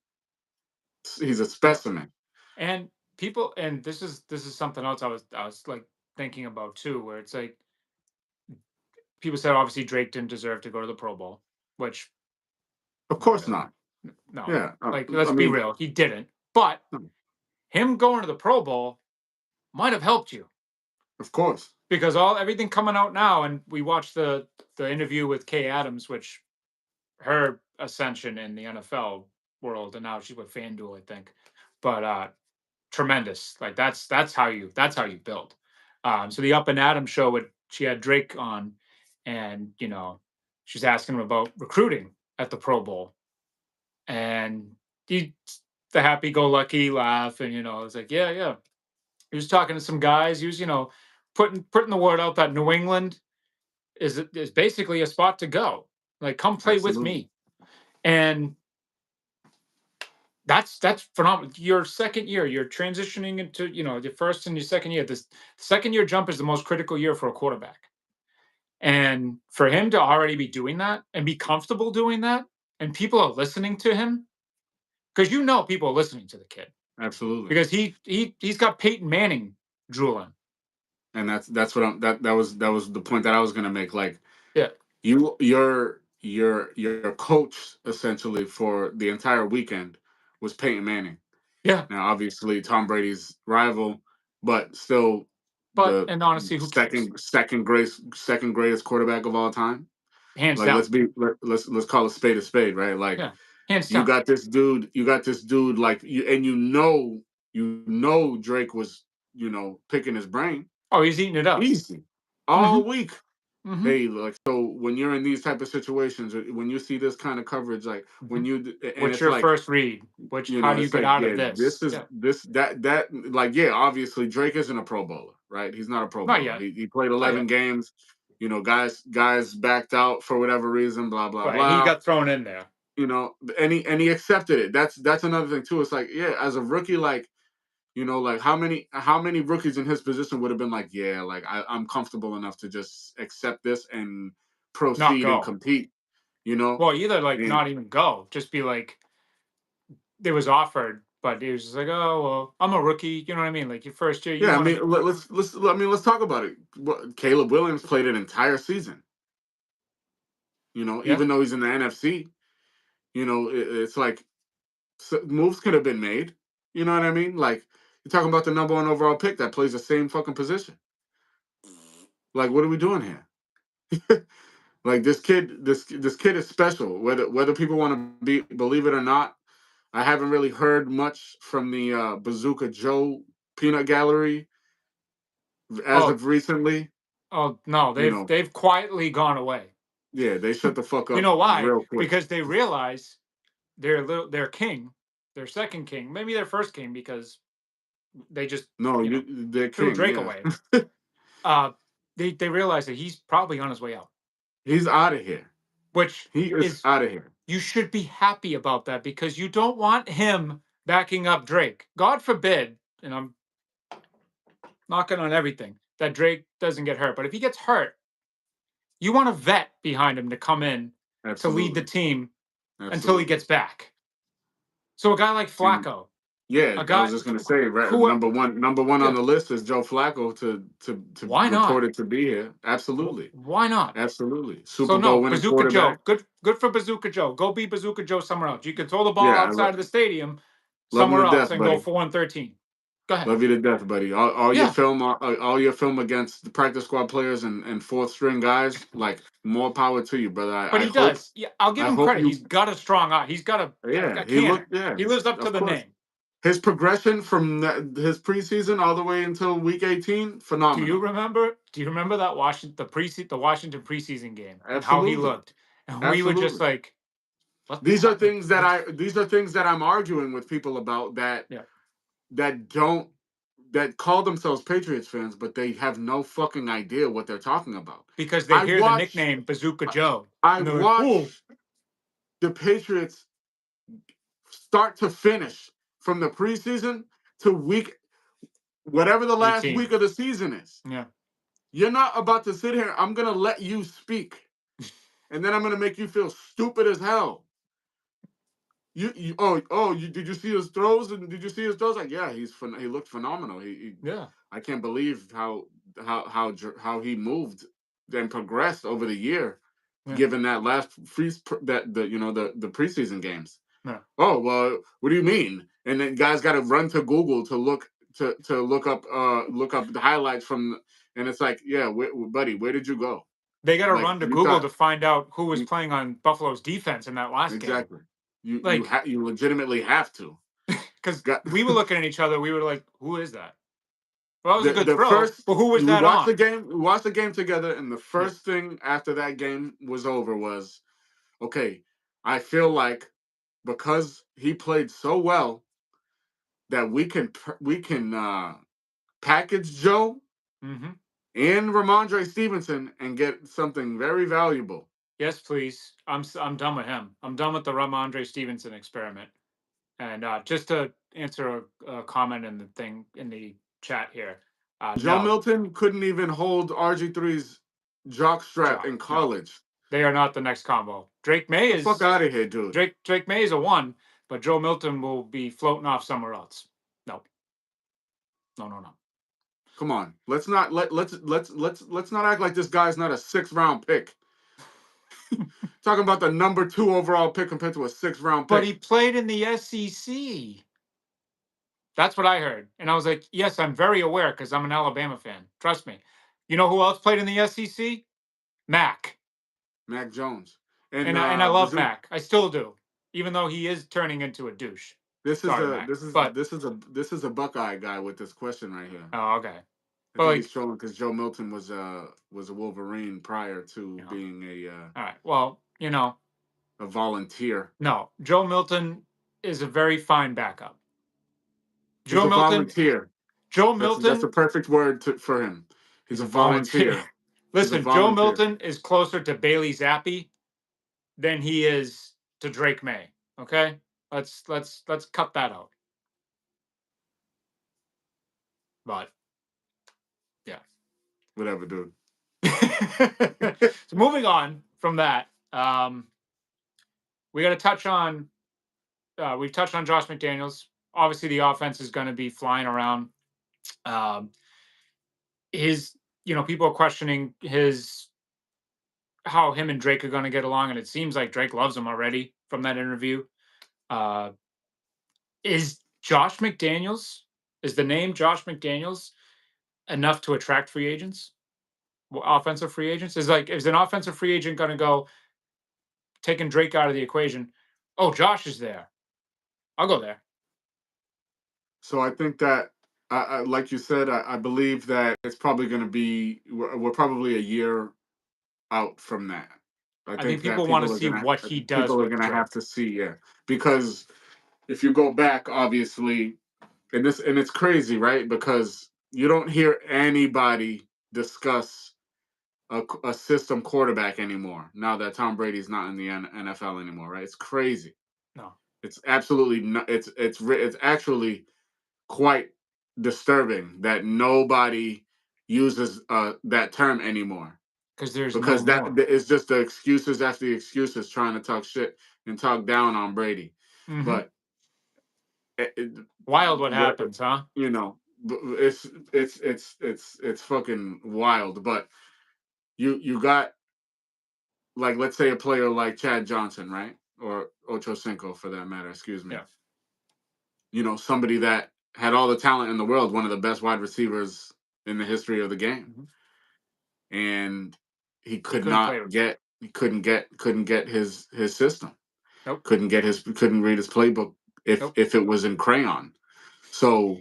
He's a specimen. And people, and this is something else I was like thinking about too, where it's like people said obviously Drake didn't deserve to go to the Pro Bowl, which Of not course really. not. No, Yeah. like I let's be mean, real, he didn't. But him going to the Pro Bowl might have helped you of course. because all everything coming out now, and we watched the interview with Kay Adams, which her ascension in the NFL world, and now she's with FanDuel, I think. But tremendous. Like that's how you build. So the Up and Adams show, with she had Drake on, and she's asking him about recruiting at the Pro Bowl, and he the happy-go-lucky laugh, and it's like, yeah, yeah. He was talking to some guys. He was putting the word out that New England is basically a spot to go. Like, come play with Absolutely. me. And that's phenomenal. Your second year, you're transitioning into, your first and your second year. This second year jump is the most critical year for a quarterback. And for him to already be doing that and be comfortable doing that, and people are listening to him, because people are listening to the kid Absolutely. because he's got Peyton Manning drooling. And that's what that was the point that I was gonna make. Like, Yeah, your coach essentially for the entire weekend was Peyton Manning. yeah. Now, obviously, Tom Brady's rival, but still But the and honestly, who cares? second greatest quarterback of all time. Hands Like, down. let's call a spade, right? Like, Yeah, hands you down. got this dude, like, you know Drake was, picking his brain Oh, he's eating it up. easy Hmm. all week. Hmm. Hey, like, so when you're in these type of situations, when you see this kind of coverage, like, Hmm. and What's it's your like, first read? How do you it's get like, out of yeah, this? this is Yeah, this that like, yeah, obviously Drake isn't a Pro Bowler, right? He's not a Pro not Bowler. yet. He played Not 11 yet. games. Guys backed out for whatever reason, blah blah Right. He blah. got thrown in there. And he accepted it. That's another thing too. It's like, yeah, as a rookie, like, like, how many rookies in his position would have been like, yeah, like, I'm comfortable enough to just accept this and Not proceed and go. compete, you know? Well, either like And not even go, just be like, it was offered, but he was just like, oh well, I'm a rookie. You know what I mean? Like your first year, you yeah, I want to mean, be. let's talk about it. Caleb Williams played an entire season, Yeah. even though he's in the NFC. It's like, moves could have been made. You know what I mean? Like, you're talking about the number one overall pick that plays the same fucking position. Like, what are we doing here? Like, this kid is special. Whether people want to believe it or not, I haven't really heard much from the Bazooka Joe peanut gallery as Oh, of recently. oh no, You they've know, they've quietly gone away. yeah, they shut the fuck You up know why? real quick. Because they realize their king, their second king, maybe their first king, because they just No, you know they're threw king. Drake Yeah, away. Uh, they realize that he's probably on his way out, he's out of here. which He is is out of here. you should be happy about that because you don't want him backing up Drake. God forbid, and I'm knocking on everything that Drake doesn't get hurt. But if he gets hurt, you want a vet behind him to come in to lead the Absolutely, team until he absolutely. gets back. So a guy like And Flacco, yeah, a I guy was just gonna say, right, who, number one on yeah, the list is Joe Flacco to why not? reported to be here. Absolutely, Why not? absolutely. So Super Bowl no, winning Bazooka quarterback. Joe. Good for Bazooka Joe. Go be Bazooka Joe somewhere else. You can throw the ball Yeah, outside of the stadium love him somewhere to else death, and go buddy. 4-13. Go ahead. Love you to death, buddy. Yeah, All your film against the practice squad players and fourth string guys. Like, more power to you, brother. but I he hope does. Yeah, I'll give I him hope credit. you. He's got a strong eye. He's got Yeah, a he cannon. looked. Yeah, He lives up to of the course. name. His progression from his preseason all the way until week 18, phenomenal. Do you remember that the Washington preseason game and how he Absolutely, looked? And we were just absolutely. like, what the These are hell? Like, things that what? I'm arguing with people about, Yeah, that don't that call themselves Patriots fans, but they have no fucking idea what they're talking about. because they I hear the watched nickname Bazooka Joe I and they're like, oh, watched the Patriots start to finish, from the preseason to week whatever the last 18. week of the season is. Yeah. You're not about to sit here. I'm gonna let you speak, and then I'm gonna make you feel stupid as hell. Did you see his throws? And did you see his throws? Like, yeah, he looked phenomenal. Yeah. I can't believe how he moved and progressed over the year, Yeah. given that last free that the preseason games. Yeah. Oh, well, what do you mean? And then guys got to run to Google to look up the highlights from, and it's like, yeah, buddy, where did you go? They got to Like, run to you Google thought. to find out who was You, playing on Buffalo's defense in that last game. exactly. Like, You legitimately have to. because Got we were looking at each other, we were like, who is that? Well, that was a good the throw, first but who was we that watched the on? game. We watched the game together, and the Yeah. first thing after that game was over was, okay. I feel like, because he played so well, that we can package Joe Hmm. and Ramondre Stevenson and get something very valuable. Yes, please. I'm done with him. I'm done with the Ramondre Stevenson experiment. And just to answer a comment in the thing in the chat here, Joe no, Milton couldn't even hold RG3's jock strap Jock, in no, college. they are not the next combo. Drake May The fuck is out of here, dude. Drake May is a one, but Joe Milton will be floating off somewhere else. No, no, no, no. Come on. Let's not act like this guy's not a 6th round pick. Talking about the number 2 overall pick compared to a 6th round But he pick. played in the SEC. That's what I heard, and I was like, yes, I'm very aware because I'm an Alabama fan. Trust me. You know who else played in the SEC? Mac. Mac Jones. And And I love Mac. I still do, even though he is turning into a douche. this is Sorry, a Mac. But this is a Buckeye guy with this question right here. oh, okay. I But think like, he's trolling because Joe Milton was a Wolverine prior to you know, being all right. Well, a volunteer. no. Joe Milton is a very fine backup. He's Joe a Milton. volunteer. Joe That's a Milton. perfect word for him. He's He's a a volunteer. volunteer. He's a Listen, Joe volunteer. Milton is closer to Bailey Zappi than he is to Drake May. Okay, let's cut that out. But yeah. Whatever, dude. So moving on from that, we got to touch on. We've touched on Josh McDaniels. Obviously, the offense is going to be flying around. Um, his, people are questioning his how him and Drake are going to get along, and it seems like Drake loves him already from that interview. Uh, is Josh McDaniels? Is the name Josh McDaniels enough to attract free agents? Offensive free agents is an offensive free agent going to go taking Drake out of the equation? Oh, Josh is there. I'll go there. So I think that, like you said, I believe that it's probably going to be we're probably a year out from that. I I think think that people want to see what he does people are with gonna Drake. have to see, yeah, because if you go back, obviously, and it's crazy, right? Because you don't hear anybody discuss a system quarterback anymore now that Tom Brady's not in the NFL anymore, right? It's crazy. No, It's absolutely not. It's actually quite disturbing that nobody uses that term anymore because there's no because that more. it's just the excuses after the excuses trying to talk shit and talk down on Brady. Hmm. But it, Wild what what happens, huh? you know, it's fucking wild. But you got, like, let's say a player like Chad Johnson, right, or Ocho Cinco for that matter. Excuse me. Yeah. Somebody that had all the talent in the world, one of the best wide receivers in the history of the game, Hmm. and He couldn't play with. he couldn't get his system, Nope. couldn't read his playbook Nope. if it was in crayon. So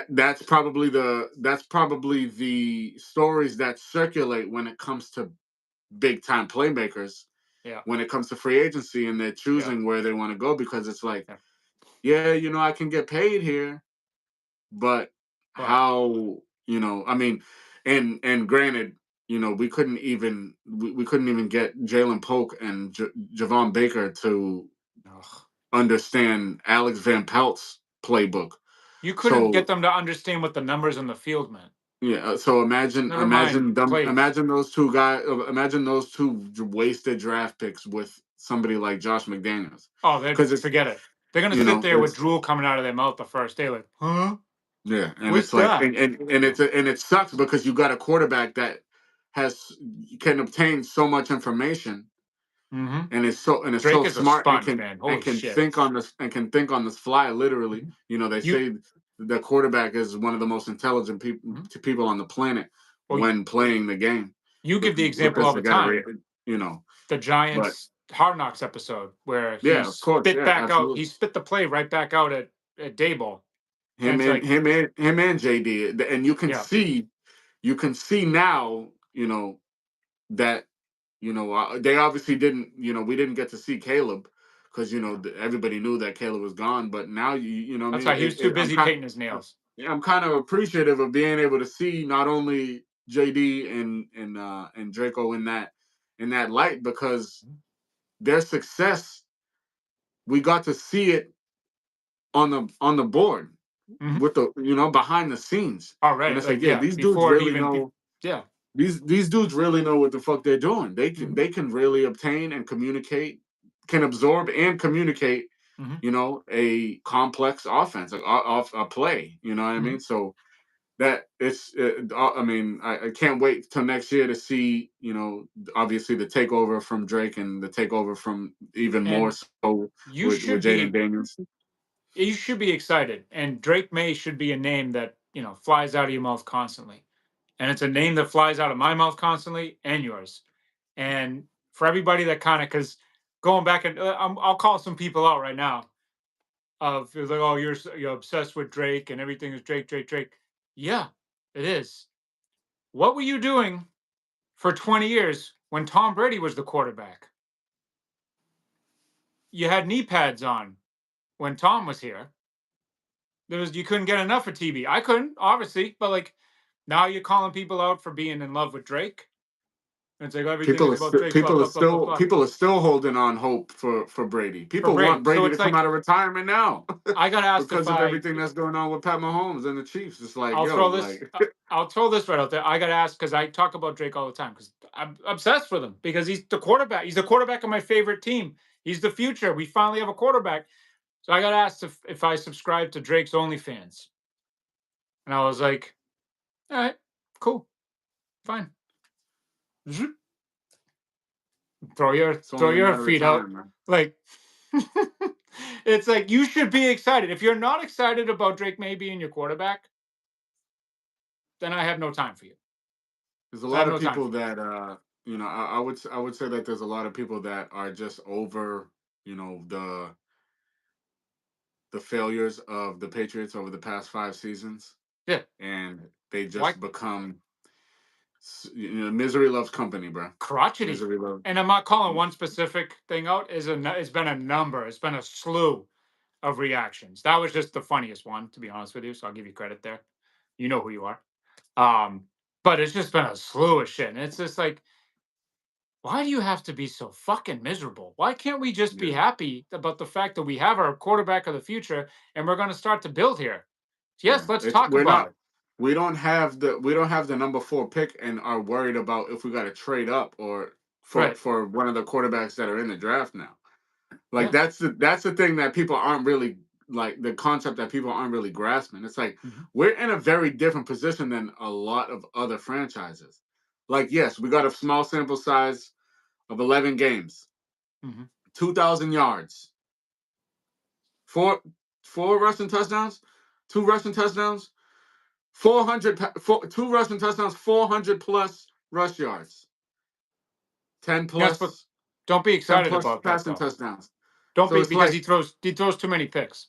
that's probably the stories that circulate when it comes to big time playmakers, Yeah. when it comes to free agency, and they're Yeah. choosing where they want to go because it's like, Yeah. yeah, I can get paid here, but But how, I mean, and granted, we couldn't even get Jalen Polk and Javon Baker to ugh, understand Alex Van Pelt's playbook. you couldn't get So them to understand what the numbers on the field meant. yeah, so Never mind plays. imagine those two wasted draft picks with somebody like Josh McDaniels, Oh, they because forget it. They're gonna sit there with it's drool coming out of their mouth the first day, like, huh? yeah, and What's it's like, that? and it sucks because you got a quarterback that has can obtain so much information Mm-hmm. and is Drake so is a smart sponge, man. and Holy can shit. think on this and can think on this fly literally. Mhm. They You say the quarterback is one of the most intelligent mhm. people on the planet Well, when playing the game, you give the example because all they the got to time. you know The but Giants Hard Knocks episode where yeah, of course, yeah, he absolutely. spit the play right back out at Dayball. And him it's and like, him and him and JD, and yeah, you can see now, that they obviously didn't, we didn't get to see Caleb because yeah. everybody knew that Caleb was gone, but now what I That's mean, why he was too busy painting his nails. yeah, I'm kind of appreciative of being able to see not only JD and Draco in that in that light because their success, we got to see it on the board Mhm. with the behind the scenes, and Already, it's like, like, yeah, yeah, these dudes before it really even know. yeah. These dudes really know what the fuck they're doing. Mhm. They can really obtain and communicate, can absorb and communicate, Mhm. a complex offense, off a play. You know what I Mhm. mean? So that it's, I mean, I can't wait till next year to see, obviously the takeover from Drake and the takeover from even more And so you with should Jaden be Daniels. you should be excited, and Drake May should be a name that, flies out of your mouth constantly, and it's a name that flies out of my mouth constantly and yours. And for everybody that kinda 'cause going back and, I'll call some people out right now of it's like, "Oh, you're obsessed with Drake and everything is Drake, Drake, Drake." Yeah, it is. What were you doing for 20 years when Tom Brady was the quarterback? You had knee pads on when Tom was here. There was you couldn't get enough of TB. I couldn't, obviously, but like now you're calling people out for being in love with Drake. And it's like everything is about Drake, blah blah blah blah blah People are still holding on hope for Brady. for People want Brady. So Brady to it's come like out of retirement now I got asked if because of everything that's going on with Pat Mahomes and the Chiefs. It's like, I'll yo, throw this. like I'll throw this right out there. I got asked because I talk about Drake all the time because I'm obsessed with him because he's the quarterback. He's the quarterback of my favorite team. He's the future. We finally have a quarterback. So I got asked if I subscribe to Drake's OnlyFans, and I was like, all right, cool, fine. Zoop. it's Throw only a your matter of feet out. time, man. Like it's like you should be excited. If you're not excited about Drake May being your quarterback, then I have no time for you. There's a I have lot of no time people for you. that I would say that there's a lot of people that are just over, the failures of the Patriots over the past 5 seasons, Yeah. and they Why just become, misery loves company, bro. crotchety? Misery loves. And I'm not calling one specific thing out. It's been a number. It's been a slew of reactions. That was just the funniest one, to be honest with you. So I'll give you credit there. You know who you are. Um, but it's just been a slew of shit. And it's just like, why do you have to be so fucking miserable? Why can't we just be Yeah, happy about the fact that we have our quarterback of the future and we're going to start to build here? yeah. Yes, let's It's talk we're about not. it. We don't have the number 4 pick and are worried about if we got to trade up or Right. for one of the quarterbacks that are in the draft now. Like Yeah. that's the thing that people aren't really, like, the concept that people aren't really grasping. It's like Mhm. we're in a very different position than a lot of other franchises. Like, yes, we got a small sample size of 11 games, Mhm. 2,000 yards, four four rushing touchdowns, two rushing touchdowns, 2 rushing touchdowns, 400 plus rush yards, 10 Yes, but plus don't be 10 excited plus about that passing though. touchdowns. Don't So be it's because like, he throws too many picks.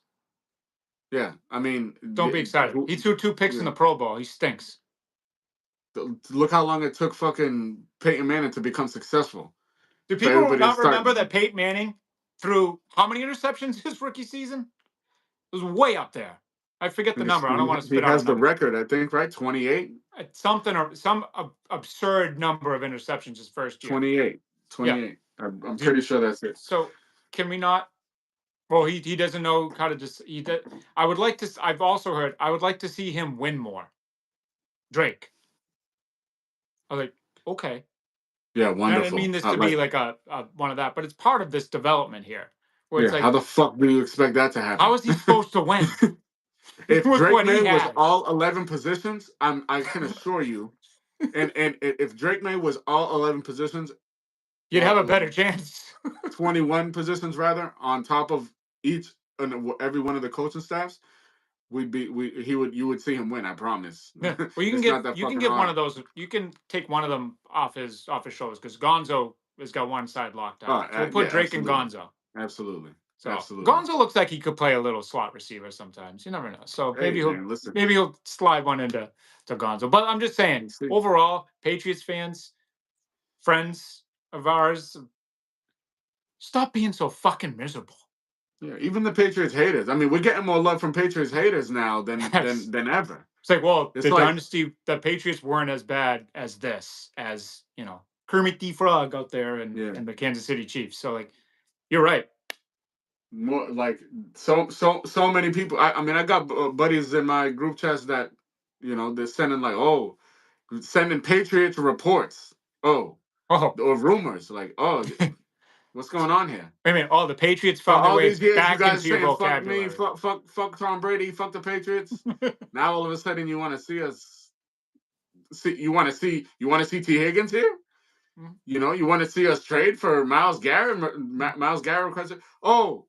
yeah, I mean, Don't be excited. who, He threw 2 picks in yeah. the Pro Bowl. He stinks. Look how long it took fucking Peyton Manning to become successful. Do For people everybody to not start, remember that Peyton Manning threw how many interceptions his rookie season? It was way up there. I forget the number. I don't want to he spit out a has the number. record, I think, right? 28, Something or some absurd number of interceptions his first year. 28, Yeah. 28. I'm Do- pretty sure that's it. So can we not? Well, he doesn't know how to just. I would like to. I've also heard. I would like to see him win more. Drake. I was like, okay. Yeah, And I didn't mean wonderful. this to be Like, like a one of that, but it's part of this development here, where it's yeah, how like, the fuck do you expect that to how happen? is he supposed to win If with Drake what May he was has? all 11 positions, I can assure you, and if Drake May was all 11 positions, You'd have a or better chance. 21 positions rather, on top of each and every one of the coaching staffs, we'd be we he would you would see him win. I promise. Yeah. Well, It's not that you can fucking get one hard. of those. You can take one of them off his shoulders because Gonzo has got one side locked Oh, down. So we'll put yeah, Drake and absolutely, Gonzo. absolutely, So absolutely. Gonzo looks like he could play a little slot receiver sometimes. You never know. So Hey, man, listen, maybe he'll slide one into Gonzo. But I'm just saying, you see, overall, Patriots fans, friends of ours, stop being so fucking miserable. yeah, even the Patriots haters. I mean, we're getting more love from Patriots haters now Yes. than ever. It's like, well, It's the like, dynasty, the Patriots weren't as bad as this, as Kermit the Frog out there Yeah. and the Kansas City Chiefs. So like you're right. More like so many people. I mean, I got buddies in my group chats that they're sending like, oh, sending Patriots reports. Oh, Oh, or rumors like, oh, wait what's going on here? a minute. Oh, the Patriots found their All way these years, you back guys into your saying fuck me, vocabulary. fuck Tom Brady, fuck the Patriots. Now all of a sudden you want to see us. You want to see T Higgins here. Mhm. You want to see us trade for Miles Garrett. Miles Garrett requested. Oh,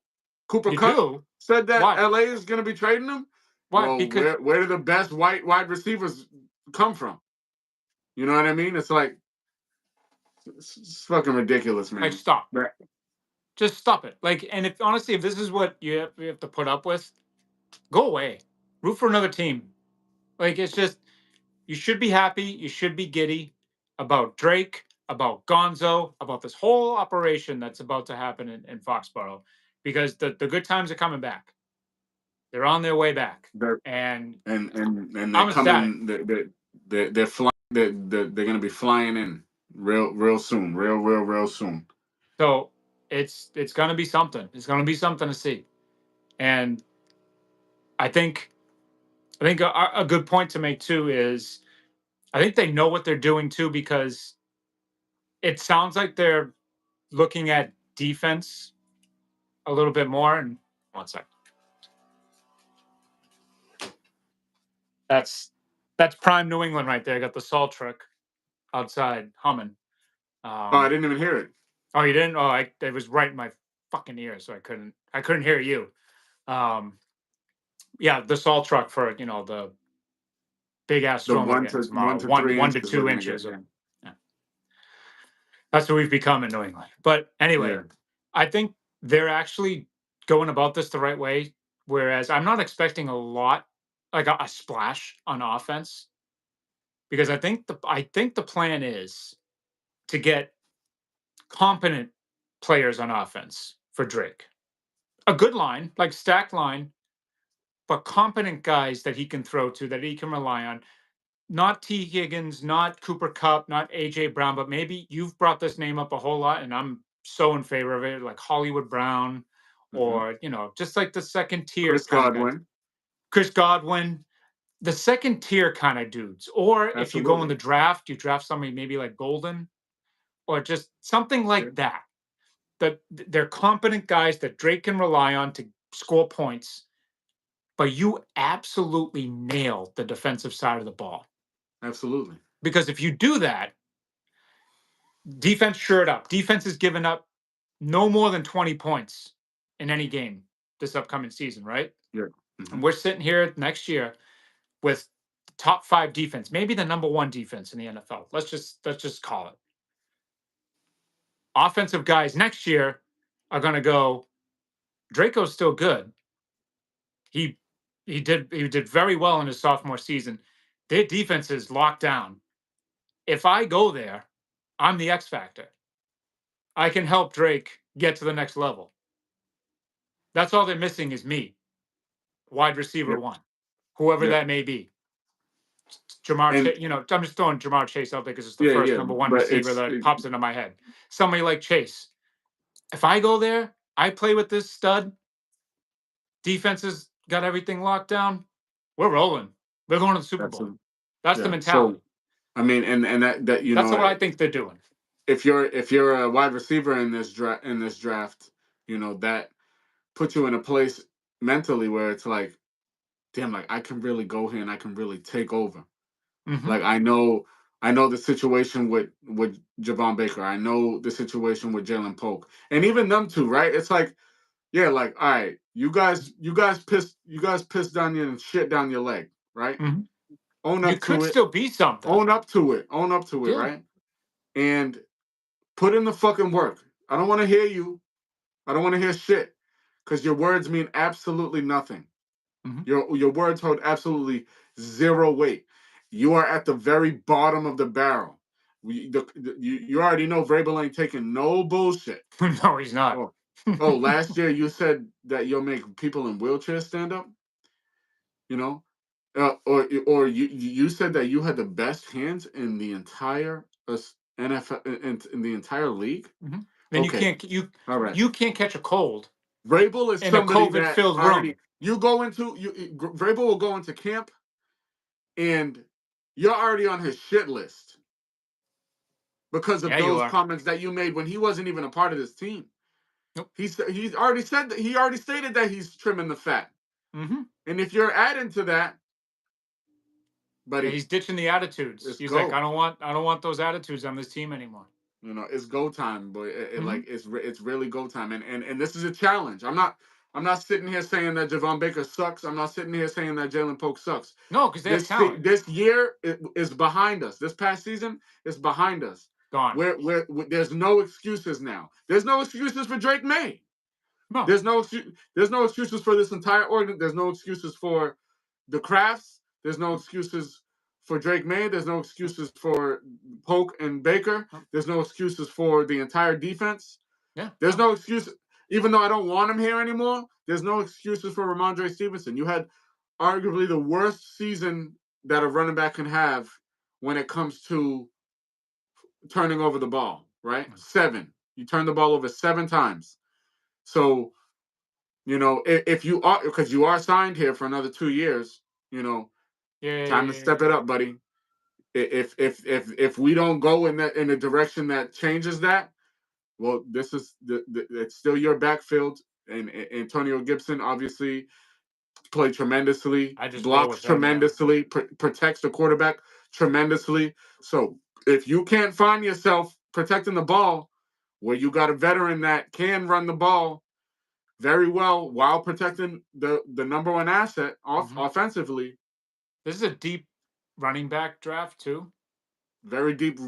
Cooper You Cup do? said that Why? LA is going to be trading him. Why? Well, Because where do the best white wide receivers come from? You know what I mean? It's like it's fucking ridiculous, like man. stop. But Just stop it. Like, and if honestly, if this is what you have to put up with, go away. Root for another team. Like it's just you should be happy. You should be giddy about Drake, about Gonzo, about this whole operation that's about to happen in Foxborough, because the good times are coming back. They're on their way back, they're and and they're I'm ecstatic. coming. They're flying. They're going to be flying in real soon. Real soon. So it's gonna be something. It's gonna be something to see, and I think a good point to make too is I think they know what they're doing too because it sounds like they're looking at defense a little bit more. And one sec, that's prime New England right there. Got the salt truck outside humming. Oh, I Um, didn't even hear it. oh, you didn't? Oh, it was right in my fucking ear, so I couldn't hear you. Um, yeah, the salt truck for the big ass The storm we're getting one tomorrow. to One three one to inches we're two gonna get. inches of yeah. That's what we've become in New England. But Yeah. anyway, I think they're actually going about this the right way. Whereas I'm not expecting a lot, like a splash on offense, because I think the plan is to get competent players on offense for Drake. A good line, like stacked line, but competent guys that he can throw to, that he can rely on. Not T. Higgins, not Cooper Cup, not AJ Brown, but maybe you've brought this name up a whole lot, and I'm so in favor of it, like Hollywood Brown, Hmm. or just like the second tier Chris kind of guys. Godwin. Chris Godwin, the second tier kind of dudes. Or if you go in Absolutely. the draft, you draft somebody maybe like Golden, or just something Yeah. like that. That they're competent guys that Drake can rely on to score points, but you absolutely nail the defensive side of the ball. Absolutely. Because if you do that, defense shirt up. Defense has given up no more than 20 points in any game this upcoming season, right? Yeah. And Hmm. we're sitting here next year with top 5 defense, maybe the number 1 defense in the NFL. Let's just call it. Offensive guys next year are going to go Draco's still good. He he did very well in his sophomore season. Their defense is locked down. If I go there, I'm the X factor. I can help Drake get to the next level. That's all they're missing is me, wide receiver Yep. one, whoever Yep. that may be. Jamar And Chase, I'm just throwing Jamar Chase out there because it's the yeah, first yeah, number one but receiver that pops into my head. Somebody like Chase. If I go there, I play with this stud. Defense has got everything locked down. We're rolling. We're going to the Super Bowl. absolutely. That's the Yeah. mentality. So I mean, and that That's what I think they're doing. if you're a wide receiver in this draft, that puts you in a place mentally where it's like, damn, like I can really go here and I can really take over. Hmm. Like I know the situation with Javon Baker. I know the situation with Jalen Polk, and even them two, right? It's like, yeah, like all right, you guys pissed down your shit down your leg, right? Hmm. Own You up could to it. still be something. Own up to it, Yeah. right? And put in the fucking work. I don't want to hear you. I don't want to hear shit because your words mean absolutely nothing. Hmm. Your words hold absolutely zero weight. You are at the very bottom of the barrel. You already know Vrabel ain't taking no bullshit. No, he's not. Oh, last year you said that you'll make people in wheelchairs stand up. You know, or you said that you had the best hands in the entire NFL in the entire league? Then Okay, all right. you can't catch a cold Vrabel is in a somebody COVID that filled room. already you go into Vrabel will go into camp and you're already on his shit list because of Yeah, you those are. comments that you made when he wasn't even a part of this team. Nope. He's already said that he already stated that he's trimming the fat. Mm-hmm. And if you're adding to that, Yeah, buddy, he's ditching the attitudes. it's He's like, go. I don't want those attitudes on this team anymore. It's go time, boy. Mm-hmm. It's really go time, and this is a challenge. I'm not sitting here saying that Javon Baker sucks. I'm not sitting here saying that Jalen Polk sucks. No, because they have talent. This year is behind us. This past season is behind us. Gone. There's no excuses now. There's no excuses for Drake May. No. There's no excuses for this entire organ. There's no excuses for the Crafts. There's no excuses for Drake May. There's no excuses for Polk and Baker. There's no excuses for the entire defense. Yeah. There's no excuse. Even though I don't want him here anymore, there's no excuses for Ramondre Stevenson. You had arguably the worst season that a running back can have when it comes to turning over the ball, right? 7. You turn the ball over 7 times. So, if you are, because you are signed here for another 2 years, time to Yeah. step it up, buddy. If we don't go in a direction that changes that, well, this is it's still your backfield, and Antonio Gibson obviously played tremendously, I just roll blocks with them. Yeah. tremendously, protects the quarterback tremendously. So if you can't find yourself protecting the ball, where you got a veteran that can run the ball very well while protecting the number one asset offensively. This is a deep running back draft too. Very deep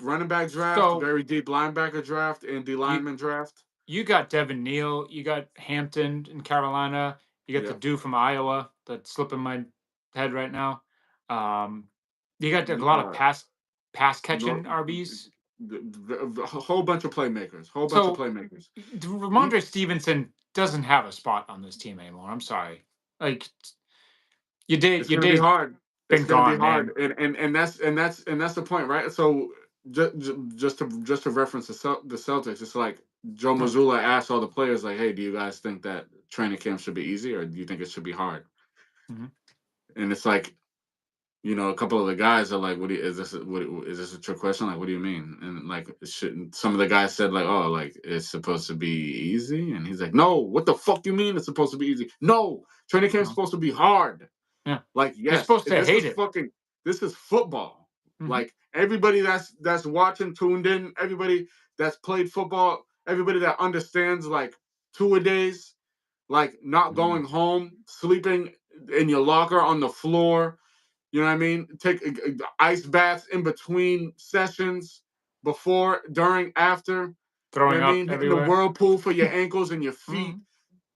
running back draft, So very deep linebacker draft, and D you lineman draft. you got Devin Neal, you got Hampton in Carolina, you got the Yeah, dude from Iowa that's slipping my head right now. Um, you got a lot of uh, pass no, catching RBs. a whole bunch of playmakers, whole bunch of So playmakers. You, Ramondre Stevenson doesn't have a spot on this team anymore. I'm sorry. Like it's your gonna be day's hard. It's been gonna be gone, hard, man. and that's the point, right? So just to reference the Celtics, it's like Joe Hmm. Mazzulla asked all the players, like, "Hey, do you guys think that training camp should be easy, or do you think it should be hard?" Mhm. And it's like, a couple of the guys are like, is this a trick question? Like, what do you mean?" And like, some of the guys said like, "Oh, like it's supposed to be easy," and he's like, "No, what the fuck you mean it's supposed to be easy? No, training camp's No. supposed to be hard." Yeah. Like, You're yes, supposed to hate it. this is football. Hmm. Like, everybody that's watching, tuned in, everybody that's played football, everybody that understands like two-a-days, like not Hmm. going home, sleeping in your locker on the floor. You know what I mean? Take ice baths in between sessions, before, during, after. You know Throwing what I up mean? Hitting the everywhere. whirlpool for your ankles and your feet, Hmm.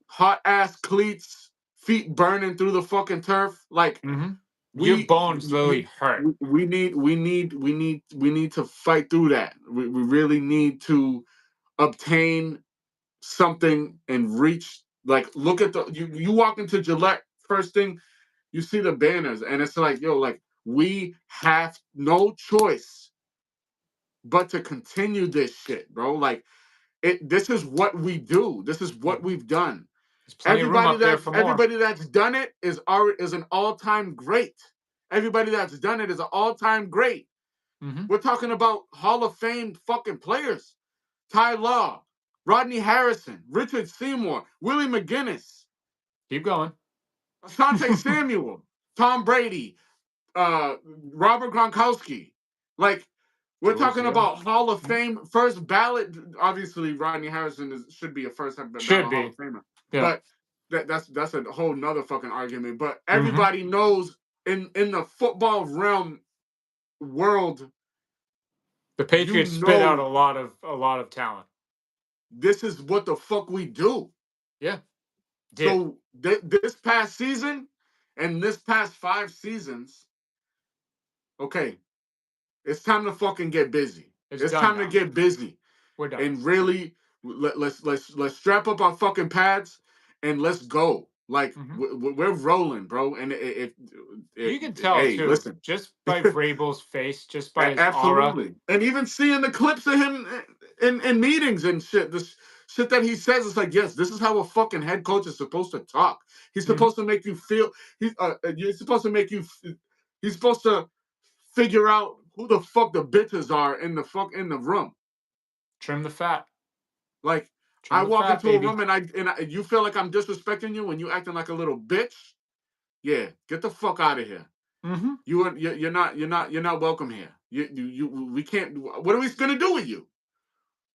hot ass cleats, feet burning through the fucking turf. Like, Hmm. Your we bones literally hurt. we need to fight through that. We really need to obtain something and reach. Like, look at you walk into Gillette, first thing you see the banners, and it's like, yo, like, we have no choice but to continue this shit, bro. Like, this is what we do. This is what we've done. There's plenty of room up there for more. Everybody that's done it is an all-time great. Everybody that's done it is an all-time great. Hmm. We're talking about Hall of Fame fucking players. Ty Law, Rodney Harrison, Richard Seymour, Willie McGinnis, Keep going. Asante Samuel, Tom Brady, Robert Gronkowski. Like, we're Jules, talking yeah. about Hall of Mhm. Fame first ballot. Obviously, Rodney Harrison should be a first Should ballot Hall be. of Famer, Yeah. but that's a whole nother fucking argument. But Hmm. everybody knows in the football realm world, The you Patriots spit out know a lot of talent. this is what the fuck we do. Yeah. Did. So this past season and this past 5 seasons, okay, it's time to fucking get busy. It's It's done time to now. get busy We're done. and really let's strap up our fucking pads and let's go. Like Mhm. we're rolling, bro. And You can tell hey, too, listen, just by Vrabel's face, just by his aura. absolutely. And even seeing the clips of him in meetings and shit, this shit that he says, it's like, yes, this is how a fucking head coach is supposed to talk. He's Mhm. supposed to make you feel. You're supposed to make you. He's supposed to figure out who the fuck the bitches are in the room. Trim the fat. Like I Trim the walk fat, into a baby. room and you feel like I'm disrespecting you and you acting like a little bitch. Yeah, get the fuck out of here. Mhm. You're not welcome here. We can't. What are we gonna do with you?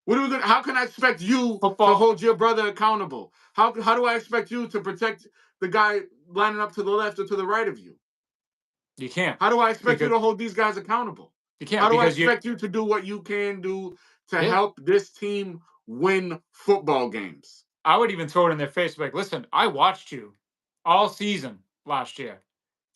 What are we gonna? How can I expect you to Football, hold your brother accountable? How do I expect you to protect the guy lining up to the left or to the right of you? you can't How do I expect you because to hold these guys accountable? you can't How do I because you expect you to do what you can do to yeah. help this team win football games? I would even throw it in their face like, "Listen, I watched you all season last year,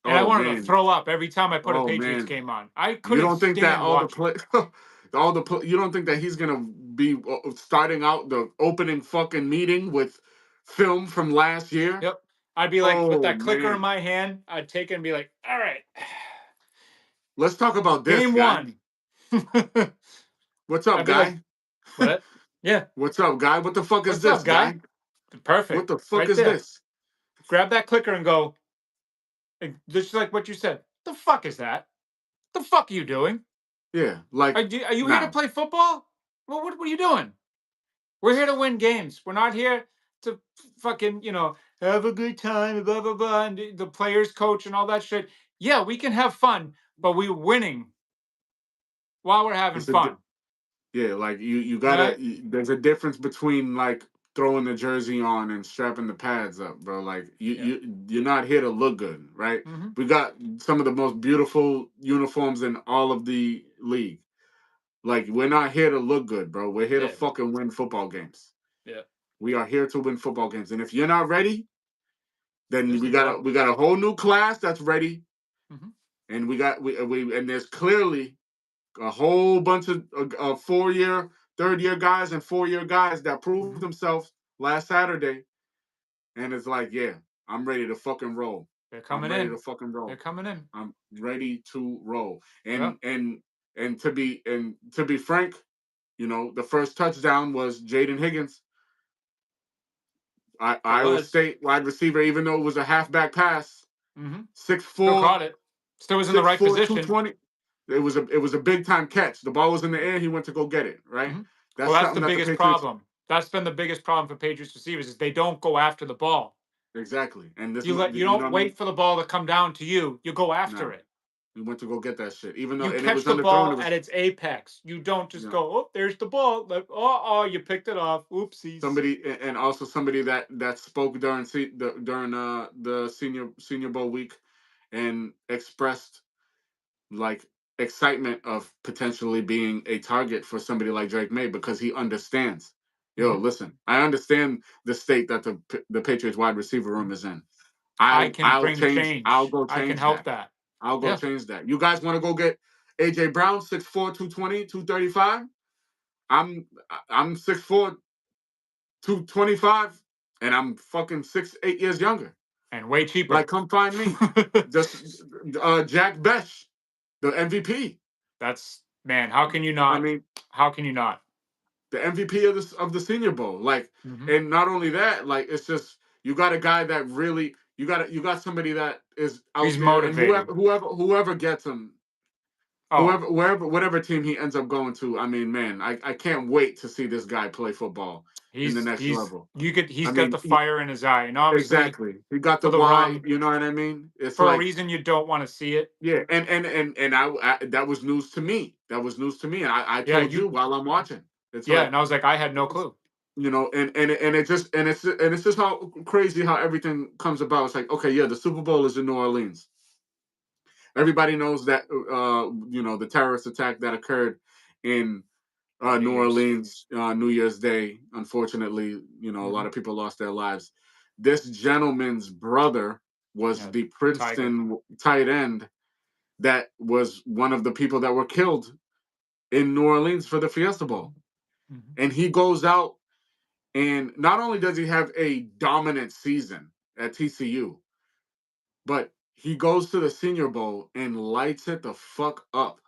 and I Oh wanted to man, throw up every time I put a oh Patriots man. game on. I You couldn't don't think that stand all the watching." play, you don't think that he's gonna be starting out the opening fucking meeting with film from last year? Yep. I'd be like with Oh that clicker in man, my hand, I'd take it and be like, "All right, let's talk about this game guy. 1." What's up, I'd be like, guy? "What? Yeah. What's up, guy? What the fuck is What's this, up, guy?" guy? What Perfect. the fuck Right is there. this? Grab that clicker and go, just like what you said. The fuck is that? The fuck are you doing? Yeah, like Are you here to nah. play football? Well, what are you doing? We're here to win games. We're not here to fucking, have a good time, blah, blah, blah, and the players coach and all that shit. Yeah, we can have fun, but we're winning while we're having It's a fun. Yeah, like you All gotta. right? There's a difference between like throwing the jersey on and strapping the pads up, bro. Like Yeah. you're not here to look good, right? Hmm. We got some of the most beautiful uniforms in all of the league. Like we're not here to look good, bro. We're here to Yeah. fucking win football games. Yeah. We are here to win football games, and if you're not ready, then There's the door. we got a whole new class that's ready, Hmm. and we and there's clearly a whole bunch of 4 year, third year guys and 4 year guys that proved Hmm. themselves last Saturday. And it's like, yeah, I'm ready to fucking roll. They're coming I'm ready to in. fucking They're roll. coming in. I'm ready to roll. Yeah. And to be frank, the first touchdown was Jaden Higgins, It Iowa was. State wide receiver, even though it was a halfback pass. Hmm. Six Still four, caught it. Still was in the six right four, two position. twenty. It was a big time catch. The ball was in the air. He went to go get it. Right. Hmm. Well, That's that's the something that the biggest Patriots. problem. That's been the biggest problem for Patriots receivers is they don't go after the ball. Exactly. And this, You you know don't what I mean? wait for the ball to come down to you. You go after No, it. we went to go get that shit. Even though, You and it catch was the underthrown. ball It at was, its apex. You don't you just know, go, oh, there's the ball. Like, oh, you picked it off. Oopsies. somebody, and also somebody that spoke during during the senior bowl week, and expressed like excitement of potentially being a target for somebody like Drake May because he understands. Yo, Hmm. listen, I understand the state that the Patriots wide receiver room is in. I can bring I'll change. go I can change help that. that. I'll go Yeah. change that. You guys want to go get AJ Brown 6'4", 220, 235? I'm 6'4", 225, and I'm fucking 8 years younger. And way Like, cheaper. come find me. Just Jack Besh, the MVP. That's, man, how can you I not? mean, How can you not? the MVP of the Senior Bowl. Like, Hmm. and not only that, like it's just you got a guy that really you got somebody that is He's out there, and motivating. whoever gets him, Oh, whatever team he ends up going to. I mean, man, I can't wait to see this guy play football in the next level. he's I got the mean, fire in his eye. And obviously exactly. He got for the the why. wrong, You know what I mean? It's for a like, reason you don't want to see it. yeah, and I that was news to me. That was news to me, and I Yeah, told you while I'm watching. It's yeah. like, And I was like, I had no clue. and it just and it's just how crazy how everything comes about. It's like, okay, yeah, the Super Bowl is in New Orleans. Everybody knows that the terrorist attack that occurred in New New Year's. Orleans, New Year's Day. Unfortunately, a lot Hmm. of people lost their lives. This gentleman's brother was Yeah, the Tiger. Princeton tight end that was one of the people that were killed in New Orleans for the Fiesta Bowl. Hmm. And he goes out, and not only does he have a dominant season, at TCU, but he goes to the Senior Bowl and lights it the fuck up.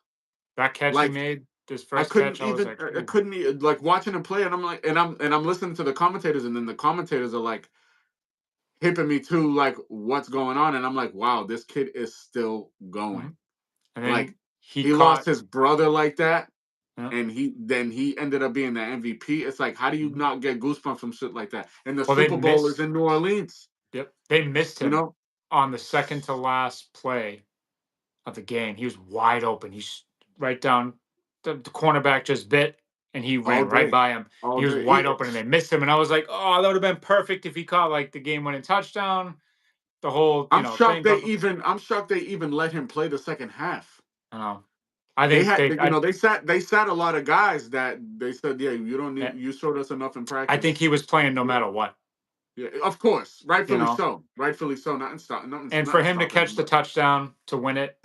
That catch he Like made, this I first couldn't catch, I was even like, I "Ooh." couldn't like watching him play, and I'm like, and I'm listening to the commentators, and then the commentators are like hipping me to like what's going on, and I'm like, wow, this kid is still going. Mhm. And Like then he he lost caught. his brother like that, Yeah. and he ended up being the MVP. It's like, how do you Mhm. not get goosebumps from shit like that? And the Well, they Super Bowl is missed. in New Orleans, Yep, they missed you him know, on the second to last play of the game. He was wide open. He's right down the cornerback just bit, and he all ran right day, by him. all He was day. wide open, and they missed him. And I was like, "Oh, that would have been perfect if he caught like the game-winning touchdown." The whole, thing. But I'm shocked they even let him play the second half. um, I They think had, they, I, they sat a lot of guys that they said, yeah, you don't eh, need, you showed us enough in I think practice. he was playing no Yeah, matter what, yeah, of course, you rightfully know. so, rightfully so. Nothing stop, And for nothing him to stopping catch him, the but touchdown to win it,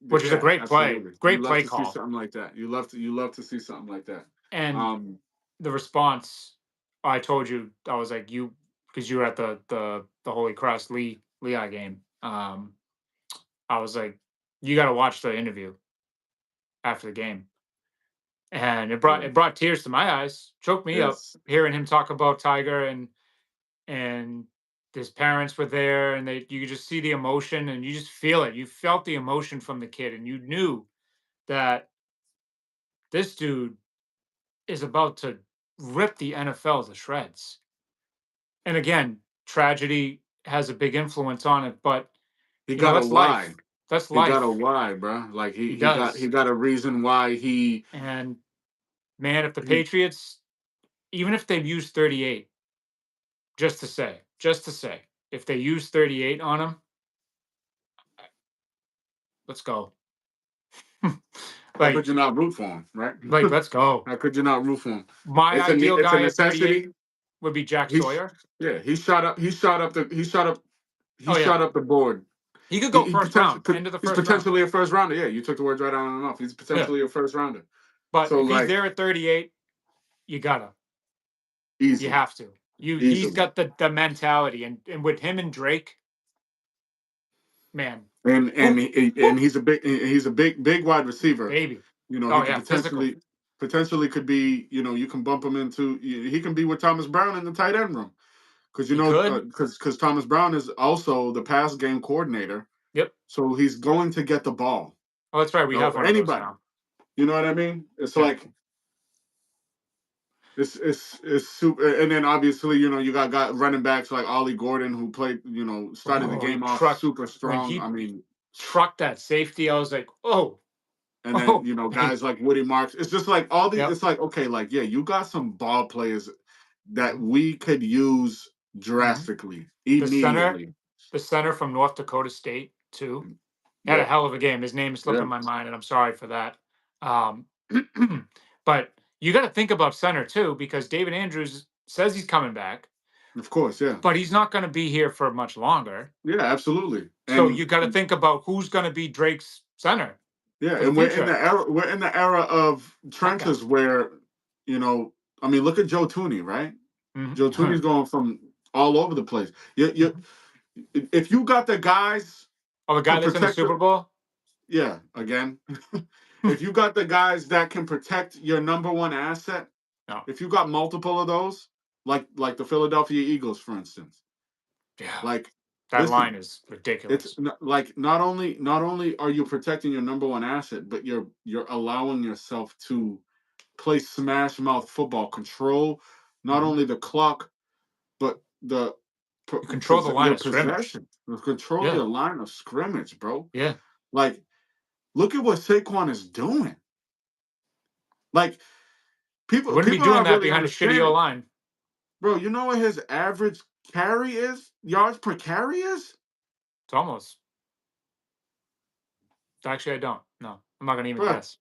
which is a yeah, absolutely. You great love play to see call, something like that. You love to see something like that. and Um, the response, I told you, I was like, you, because you were at the Holy Cross Lehigh game. I was like, you got to watch the interview after the game, and yeah, it brought tears to my eyes, choked me up it's hearing him talk about Tiger, and his parents were there, and they, you could just see the emotion, and you just feel it. You felt the emotion from the kid, and you knew that this dude is about to rip the NFL to shreds. And again, tragedy has a big influence on it, but he got a that's why. life. That's He got a life. why, bro. Like He he does. got a reason why And man, if the he Patriots, even if they've used 38, just to say, if they use 38 on him, let's go. how could like, you not root for him, right? let's go. How could you not root for him? My ideal It's a guy at 38 necessity. would be Jack He's Sawyer. yeah, he Oh yeah. shot up the board. He could go He first potentially round, end of the he's first round. potentially a first rounder. Yeah, you took the words right out of my mouth. He's Yeah. potentially a first rounder. But So if he's like there at 38, you gotta. You easily, have to. He's easily. got the mentality, and with him and Drake, man. And Who, who, he's a big wide receiver. baby. You know, he Oh could yeah, physical. potentially could be, you know, you can bump him into he can be with Thomas Brown in the tight end room. Because you He know, could. because Thomas Brown is also the pass game coordinator, Yep. so he's going to get the ball. Oh, that's right. We have one of those Anybody, now. you know what I mean? It's Yeah. like it's super, and then obviously you know you got running backs like Ollie Gordon who played, you know, started the Oh, he game off trucked super when strong. I he mean, trucked that safety. I was like, oh, and then oh, you know guys like Woody Marks. It's just like all these. yep. It's like okay, like yeah, you got some ball players that Mhm. we could use Mhm. drastically The center, immediately. the center from North Dakota State too. Had a Yeah, hell of a game. His name is yeah, slipping my mind, and I'm sorry for that. Um, but you got to think about center too, because David Andrews says he's coming back, of course, yeah, but he's not going to be here for much longer. yeah, absolutely, So and you got to think about who's going to be Drake's center yeah, for the and future. we're in the era of That guy. trenches where, you know, I mean, look at Joe Tooney, right? Joe Mhm. Tooney's going from all over the place. If you got the guys Oh, the to guy that's in the protect Super your, Bowl. yeah, again, if you got the guys that can protect your number one asset, No, if you got multiple of those, like the Philadelphia Eagles, for instance, yeah, like, that line listen, is it's ridiculous. like not only are you protecting your number one asset, but you're allowing yourself to play smash mouth football, control not Mhm. only the clock but You control the line your of scrimmage. possession, control Yeah, your line of scrimmage, bro. yeah. Like, look at what Saquon is doing. Like, You wouldn't be people doing aren't that really behind a shitty O understanding, line. bro. You know what his average carry is? Yards per carry is, It's almost. Actually, I don't. No, I'm not going to even bro. guess.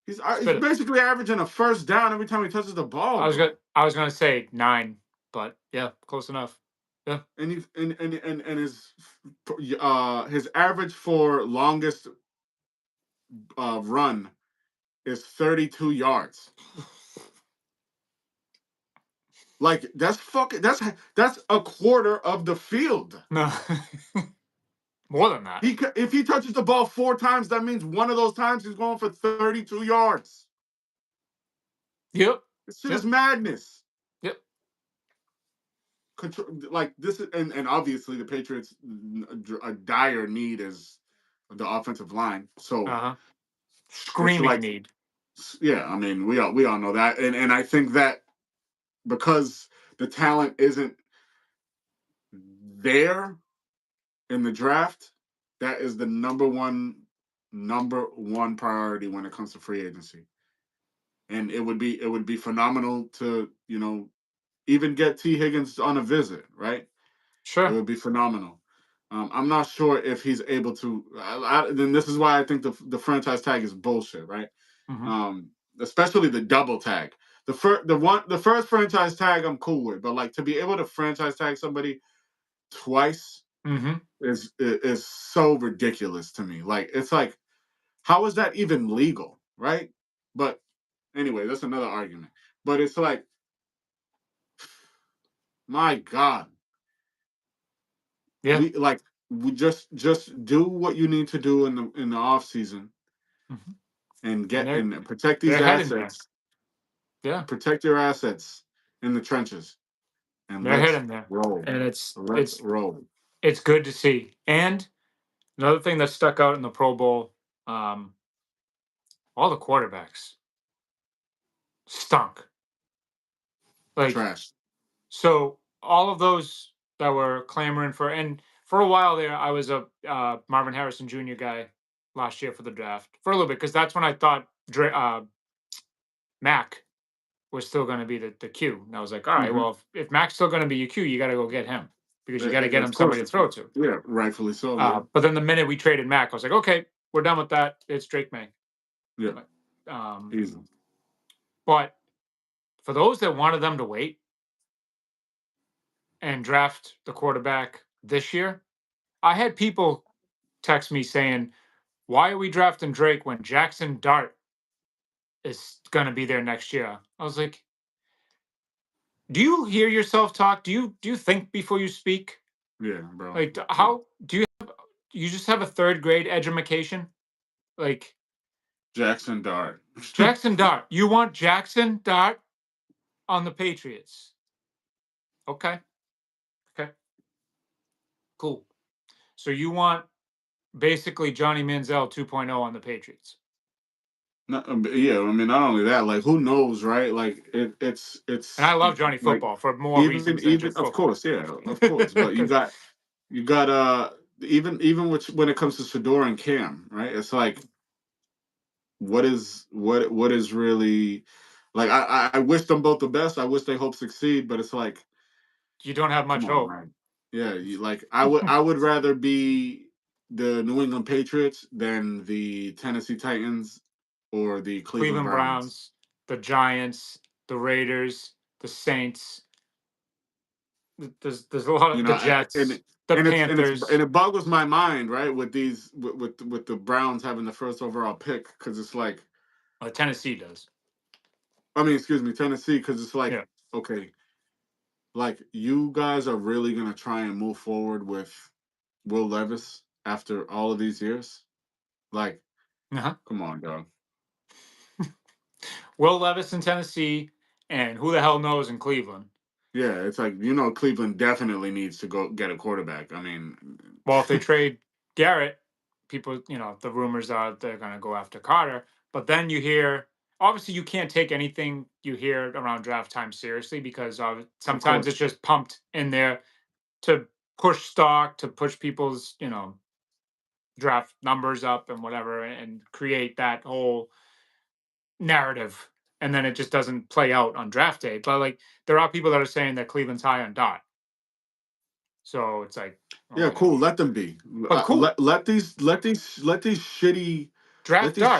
He's Spit it. basically averaging a first down every time he touches the ball, bro. I was gonna say 9, but yeah, close enough. Yeah. And he's and his average for longest run is 32 yards. Like that's a quarter of the field. No, more than that. If he touches the ball 4 times, that means one of those times he's going for 32 yards. Yep. This shit is Yep. madness. Yep. Control, like this is, and obviously the Patriots a dire need is the offensive line. So Uh-huh. it's Screaming like, need. yeah, I mean we all know that, and I think that because the talent isn't there in the draft, that is the number one priority when it comes to free agency. And it would be phenomenal to even get T Higgins on a visit, right? It Sure. would be phenomenal. I'm not sure if he's able to. Then this is why I think the franchise tag is bullshit, right? Hmm. Um, Especially the double tag. The first franchise tag I'm cool with, but like to be able to franchise tag somebody twice Hmm. is so ridiculous to me. Like it's like, how is that even legal, right? But anyway, that's another argument. But it's like, my God, Yeah. we just do what you need to do in the off season Hmm. and And get and protect these they're heading there. assets, Yeah. protect your assets in the trenches, and They're let's heading there. roll. And it's Let's it's roll. it's good to see. And another thing that stuck out in the Pro Bowl, um, all the quarterbacks stunk. Like, Trash. so all of those that were clamoring for, and for a while there, I was a Marvin Harrison Jr. guy last year for the draft for a little bit because that's when I thought Mac was still going to be the Q. And I was like, all right, Hmm. well, if Mac's still going to be your Q, you got to go get him because you got to get Of him somebody course. to throw to. Yeah, rightfully so. Yeah. But then the minute we traded Mac, I was like, okay, we're done with that. It's Drake May. Yeah. Like, Um, Easy. but for those that wanted them to wait and draft the quarterback this year, I had people text me saying, "Why are we drafting Drake when Jackson Dart is going to be there next year?" I was like, "Do you hear yourself talk? Do you think before you speak? Yeah, bro. Like, Yeah. how do you just have a third grade education? Like Jackson Dart. Jackson Dart, you want Jackson Dart on the Patriots? Okay, okay, cool. So you want basically Johnny Manziel 2.0 on the Patriots?" Yeah, I mean, not only that, like, who knows, right? Like, And I it's love Johnny like, Football for more even reasons than even just of football. course, yeah, of course, but you 'Cause got you got even when it comes to Shador and Cam, right? It's like, what is really, like, I wish them both the best. I wish they hope succeed, but it's like, you don't have come much on, hope. man. Yeah, I would rather be the New England Patriots than the Tennessee Titans or the Cleveland Cleveland Browns. Browns, the Giants, the Raiders, the Saints. There's a lot You of know, the and Jets, it- the and Panthers. it boggles my mind, right, with these with the Browns having the first overall pick, because it's like, Tennessee does. I mean, excuse me, Tennessee, because it's like, Yeah. okay, like, you guys are really gonna try and move forward with Will Levis after all of these years? Like, Uh-huh. come on, dog. Will Levis in Tennessee, and who the hell knows in Cleveland. Yeah, it's like, Cleveland definitely needs to go get a quarterback. I mean, Well, if they trade Garrett, people, the rumors are they're going to go after Carter. But then you hear, obviously, you can't take anything you hear around draft time seriously because of sometimes it's course, just pumped in there to push stock, to push people's, draft numbers up and whatever, and create that whole narrative. And then it just doesn't play out on draft day. But like, there are people that are saying that Cleveland's high on Dot. So it's like, oh yeah, my God. cool. Let them be. But cool, Let draft these Dart.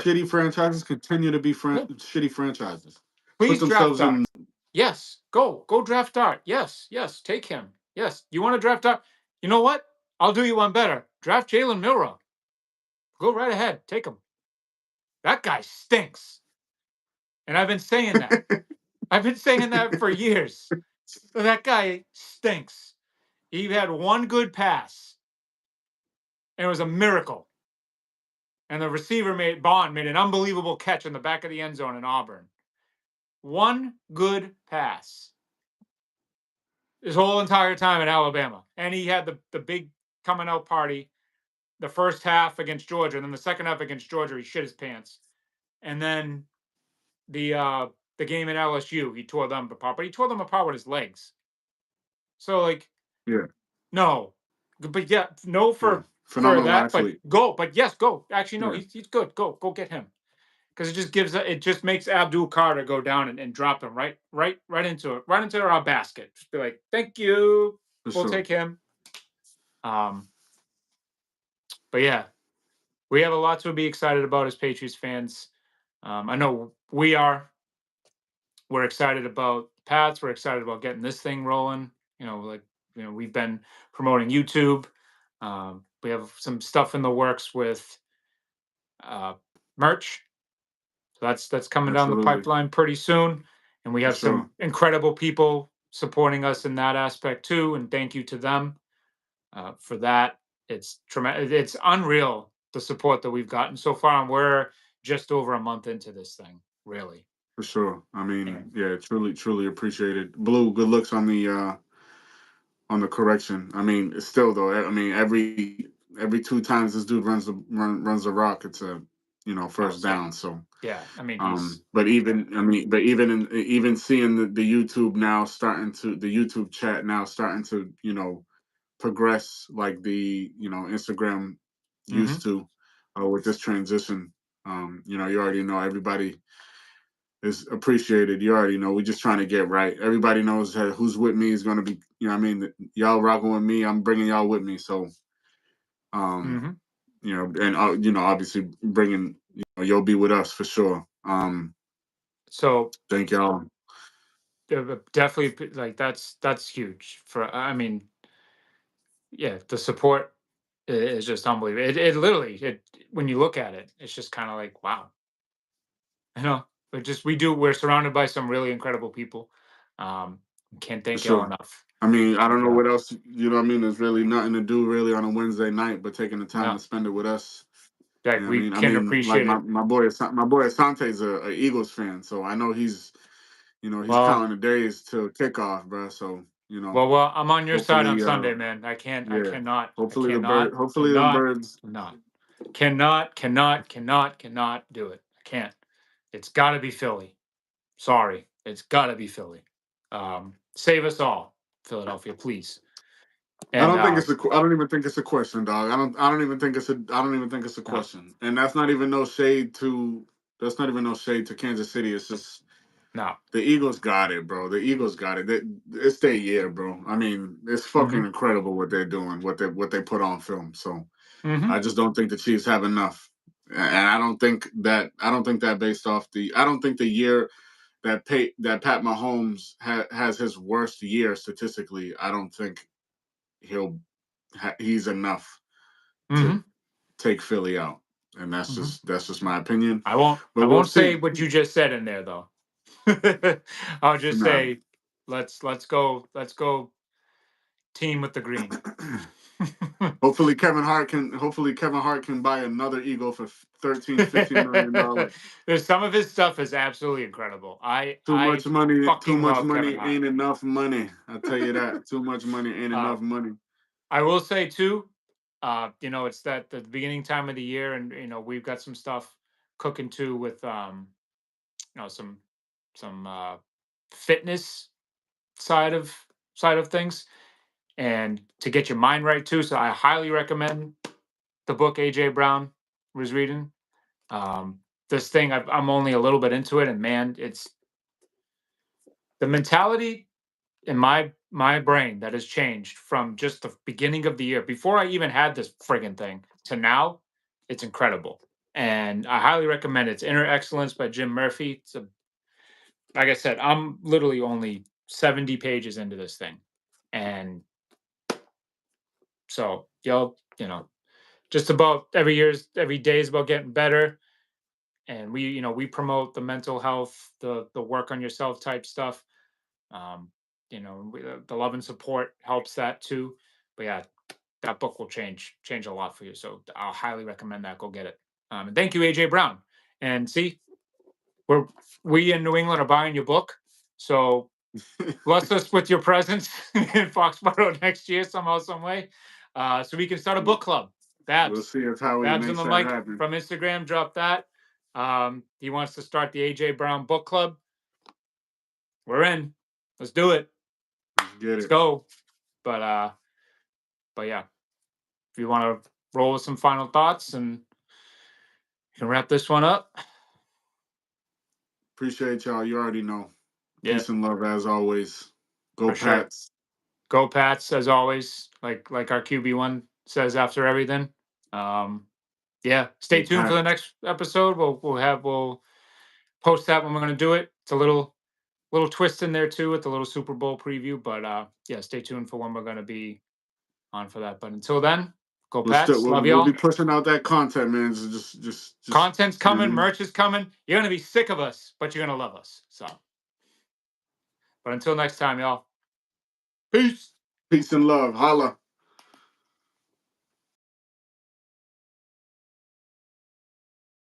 shitty franchises continue to be Yeah. shitty franchises. Put Please draft themselves Dart. in. Yes, go draft Dart. Yes, yes, take him. Yes, you want to draft Dart? You know what? I'll do you one better. Draft Jalen Milrow. Go right ahead. Take him. That guy stinks. And I've been saying that. I've been saying that for years. That guy stinks. He had one good pass, and it was a miracle. And the receiver made Bond made an unbelievable catch in the back of the end zone in Auburn. One good pass his whole entire time in Alabama, and he had the big coming out party. The first half against Georgia, and then the second half against Georgia, he shit his pants. And then the uh the game in LSU, he tore them apart, but he tore them apart with his legs. So like, Yeah, no, but yeah, no yeah. for Phenomenal that, but athlete. go, but yes, go. Actually, no, Yeah, he's good. Go get him because it just makes Abdul Carter go down and drop him right into it, right into our basket. Just be like, thank you, for we'll sure. take him. Um, but yeah, we have a lot to be excited about as Patriots fans. I know we are. We're excited about Pats. We're excited about getting this thing rolling. We've been promoting YouTube. We have some stuff in the works with uh, merch. So that's coming down the Absolutely, pipeline pretty soon. And we for have sure, some incredible people supporting us in that aspect too. And thank you to them for that. It's tremendous. It's unreal the support that we've gotten so far, and we're just over a month into this thing, really. for sure. I mean, And yeah, truly, truly appreciated. Blue, good looks on the correction. I mean, it's still though. I mean, every two times this dude runs the rock, it's a oh, first same. down. So Yeah, I mean he's but even seeing the YouTube now starting to the YouTube chat now starting to progress like the Instagram hmm used to with this transition. You already know everybody is appreciated. You already know we're just trying to get right. Everybody knows that who's with me is going to be. I mean, y'all rocking with me. I'm bringing y'all with me. So um, hmm and obviously bringing you'll be with us for sure. so Thank y'all. definitely like that's huge for I mean yeah, the support is just unbelievable. It literally it when you look at it, it's just kind of like wow, you know. But just we're surrounded by some really incredible people. Um, can't For thank y'all sure. enough. I mean, I don't know Yeah, what else, what I mean? There's really nothing to do really on a Wednesday night, but taking the time to no, spend it with us. You like know what I we mean? I can mean, like appreciate it. my boy Asante's a Eagles fan, so I know he's Well, counting the days till kickoff, bro. So well, I'm on your side on hopefully, Sunday, man. yeah, I cannot, hopefully the cannot, birds. cannot, cannot do it. I can't. It's got to be Philly. Sorry, it's got to be Philly. Save us all, Philadelphia, please. I And don't think I don't even think it's a question, dog. I don't even think I don't even think it's a no, question, and that's not even no shade to. That's not even no shade to Kansas City. It's just no. the Eagles got it, bro. The Eagles got it. It's their year, bro. I mean, it's fucking hmm incredible what they're doing, what they put on film. So hmm I just don't think the Chiefs have enough, and I don't think that based off the I don't think the year that Pat Mahomes has his worst year statistically. I don't think he'll he's enough to hmm take Philly out, and hmm that's just my opinion. I But we'll won't see. say what you just said in there though. I'll just No. say let's go team with the green. Hopefully Kevin Hart can buy another Eagle for 13, $15 million. There's some of his stuff is absolutely incredible. I Too fucking much love Kevin money Hart. ain't enough money. I'll tell you that. Too much money ain't Uh, enough money. I will say too, it's that the beginning time of the year, and we've got some stuff cooking too with some fitness side of things, and to get your mind right too. So I highly recommend the book AJ Brown was reading. Um, this thing I'm only a little bit into it, and man, it's the mentality in my brain that has changed from just the beginning of the year before I even had this friggin' thing to now. It's incredible, and I highly recommend it. It's Inner Excellence by Jim Murphy. Like I said, I'm literally only 70 pages into this thing, and so y'all, just about every day is about getting better, and we promote the mental health, the work on yourself type stuff. Um, The love and support helps that too. But yeah, that book will change a lot for you. So I'll highly recommend that. Go get it. And thank you, AJ Brown. And see, we're we in New England are buying your book. So bless us with your presence in Foxborough next year somehow, some way, so we can start a book club. We'll Babs, see if Howie Babs and makes the that Mike happen. from Instagram dropped that. He wants to start the AJ Brown book club. We're in. Let's do it. Let's get Let's it. go. But yeah, if you want to roll with some final thoughts and you can wrap this one up. Appreciate y'all. You already know. Yeah, Peace and love as always. Go for sure. Pats. Go Pats as always. Like our QB1 says after everything. Yeah, stay Go tuned for the Pats. next episode. We'll post that when we're gonna do it. It's a little twist in there too with the little Super Bowl preview. But yeah, stay tuned for when we're gonna be on for that. But until then, go We'll still Pats. Love we'll be y'all. pushing out that content, man. So just Content's you know what coming, I mean? merch is coming. You're gonna be sick of us, but you're gonna love us. So, but until next time, y'all. Peace. Peace and love. Holla.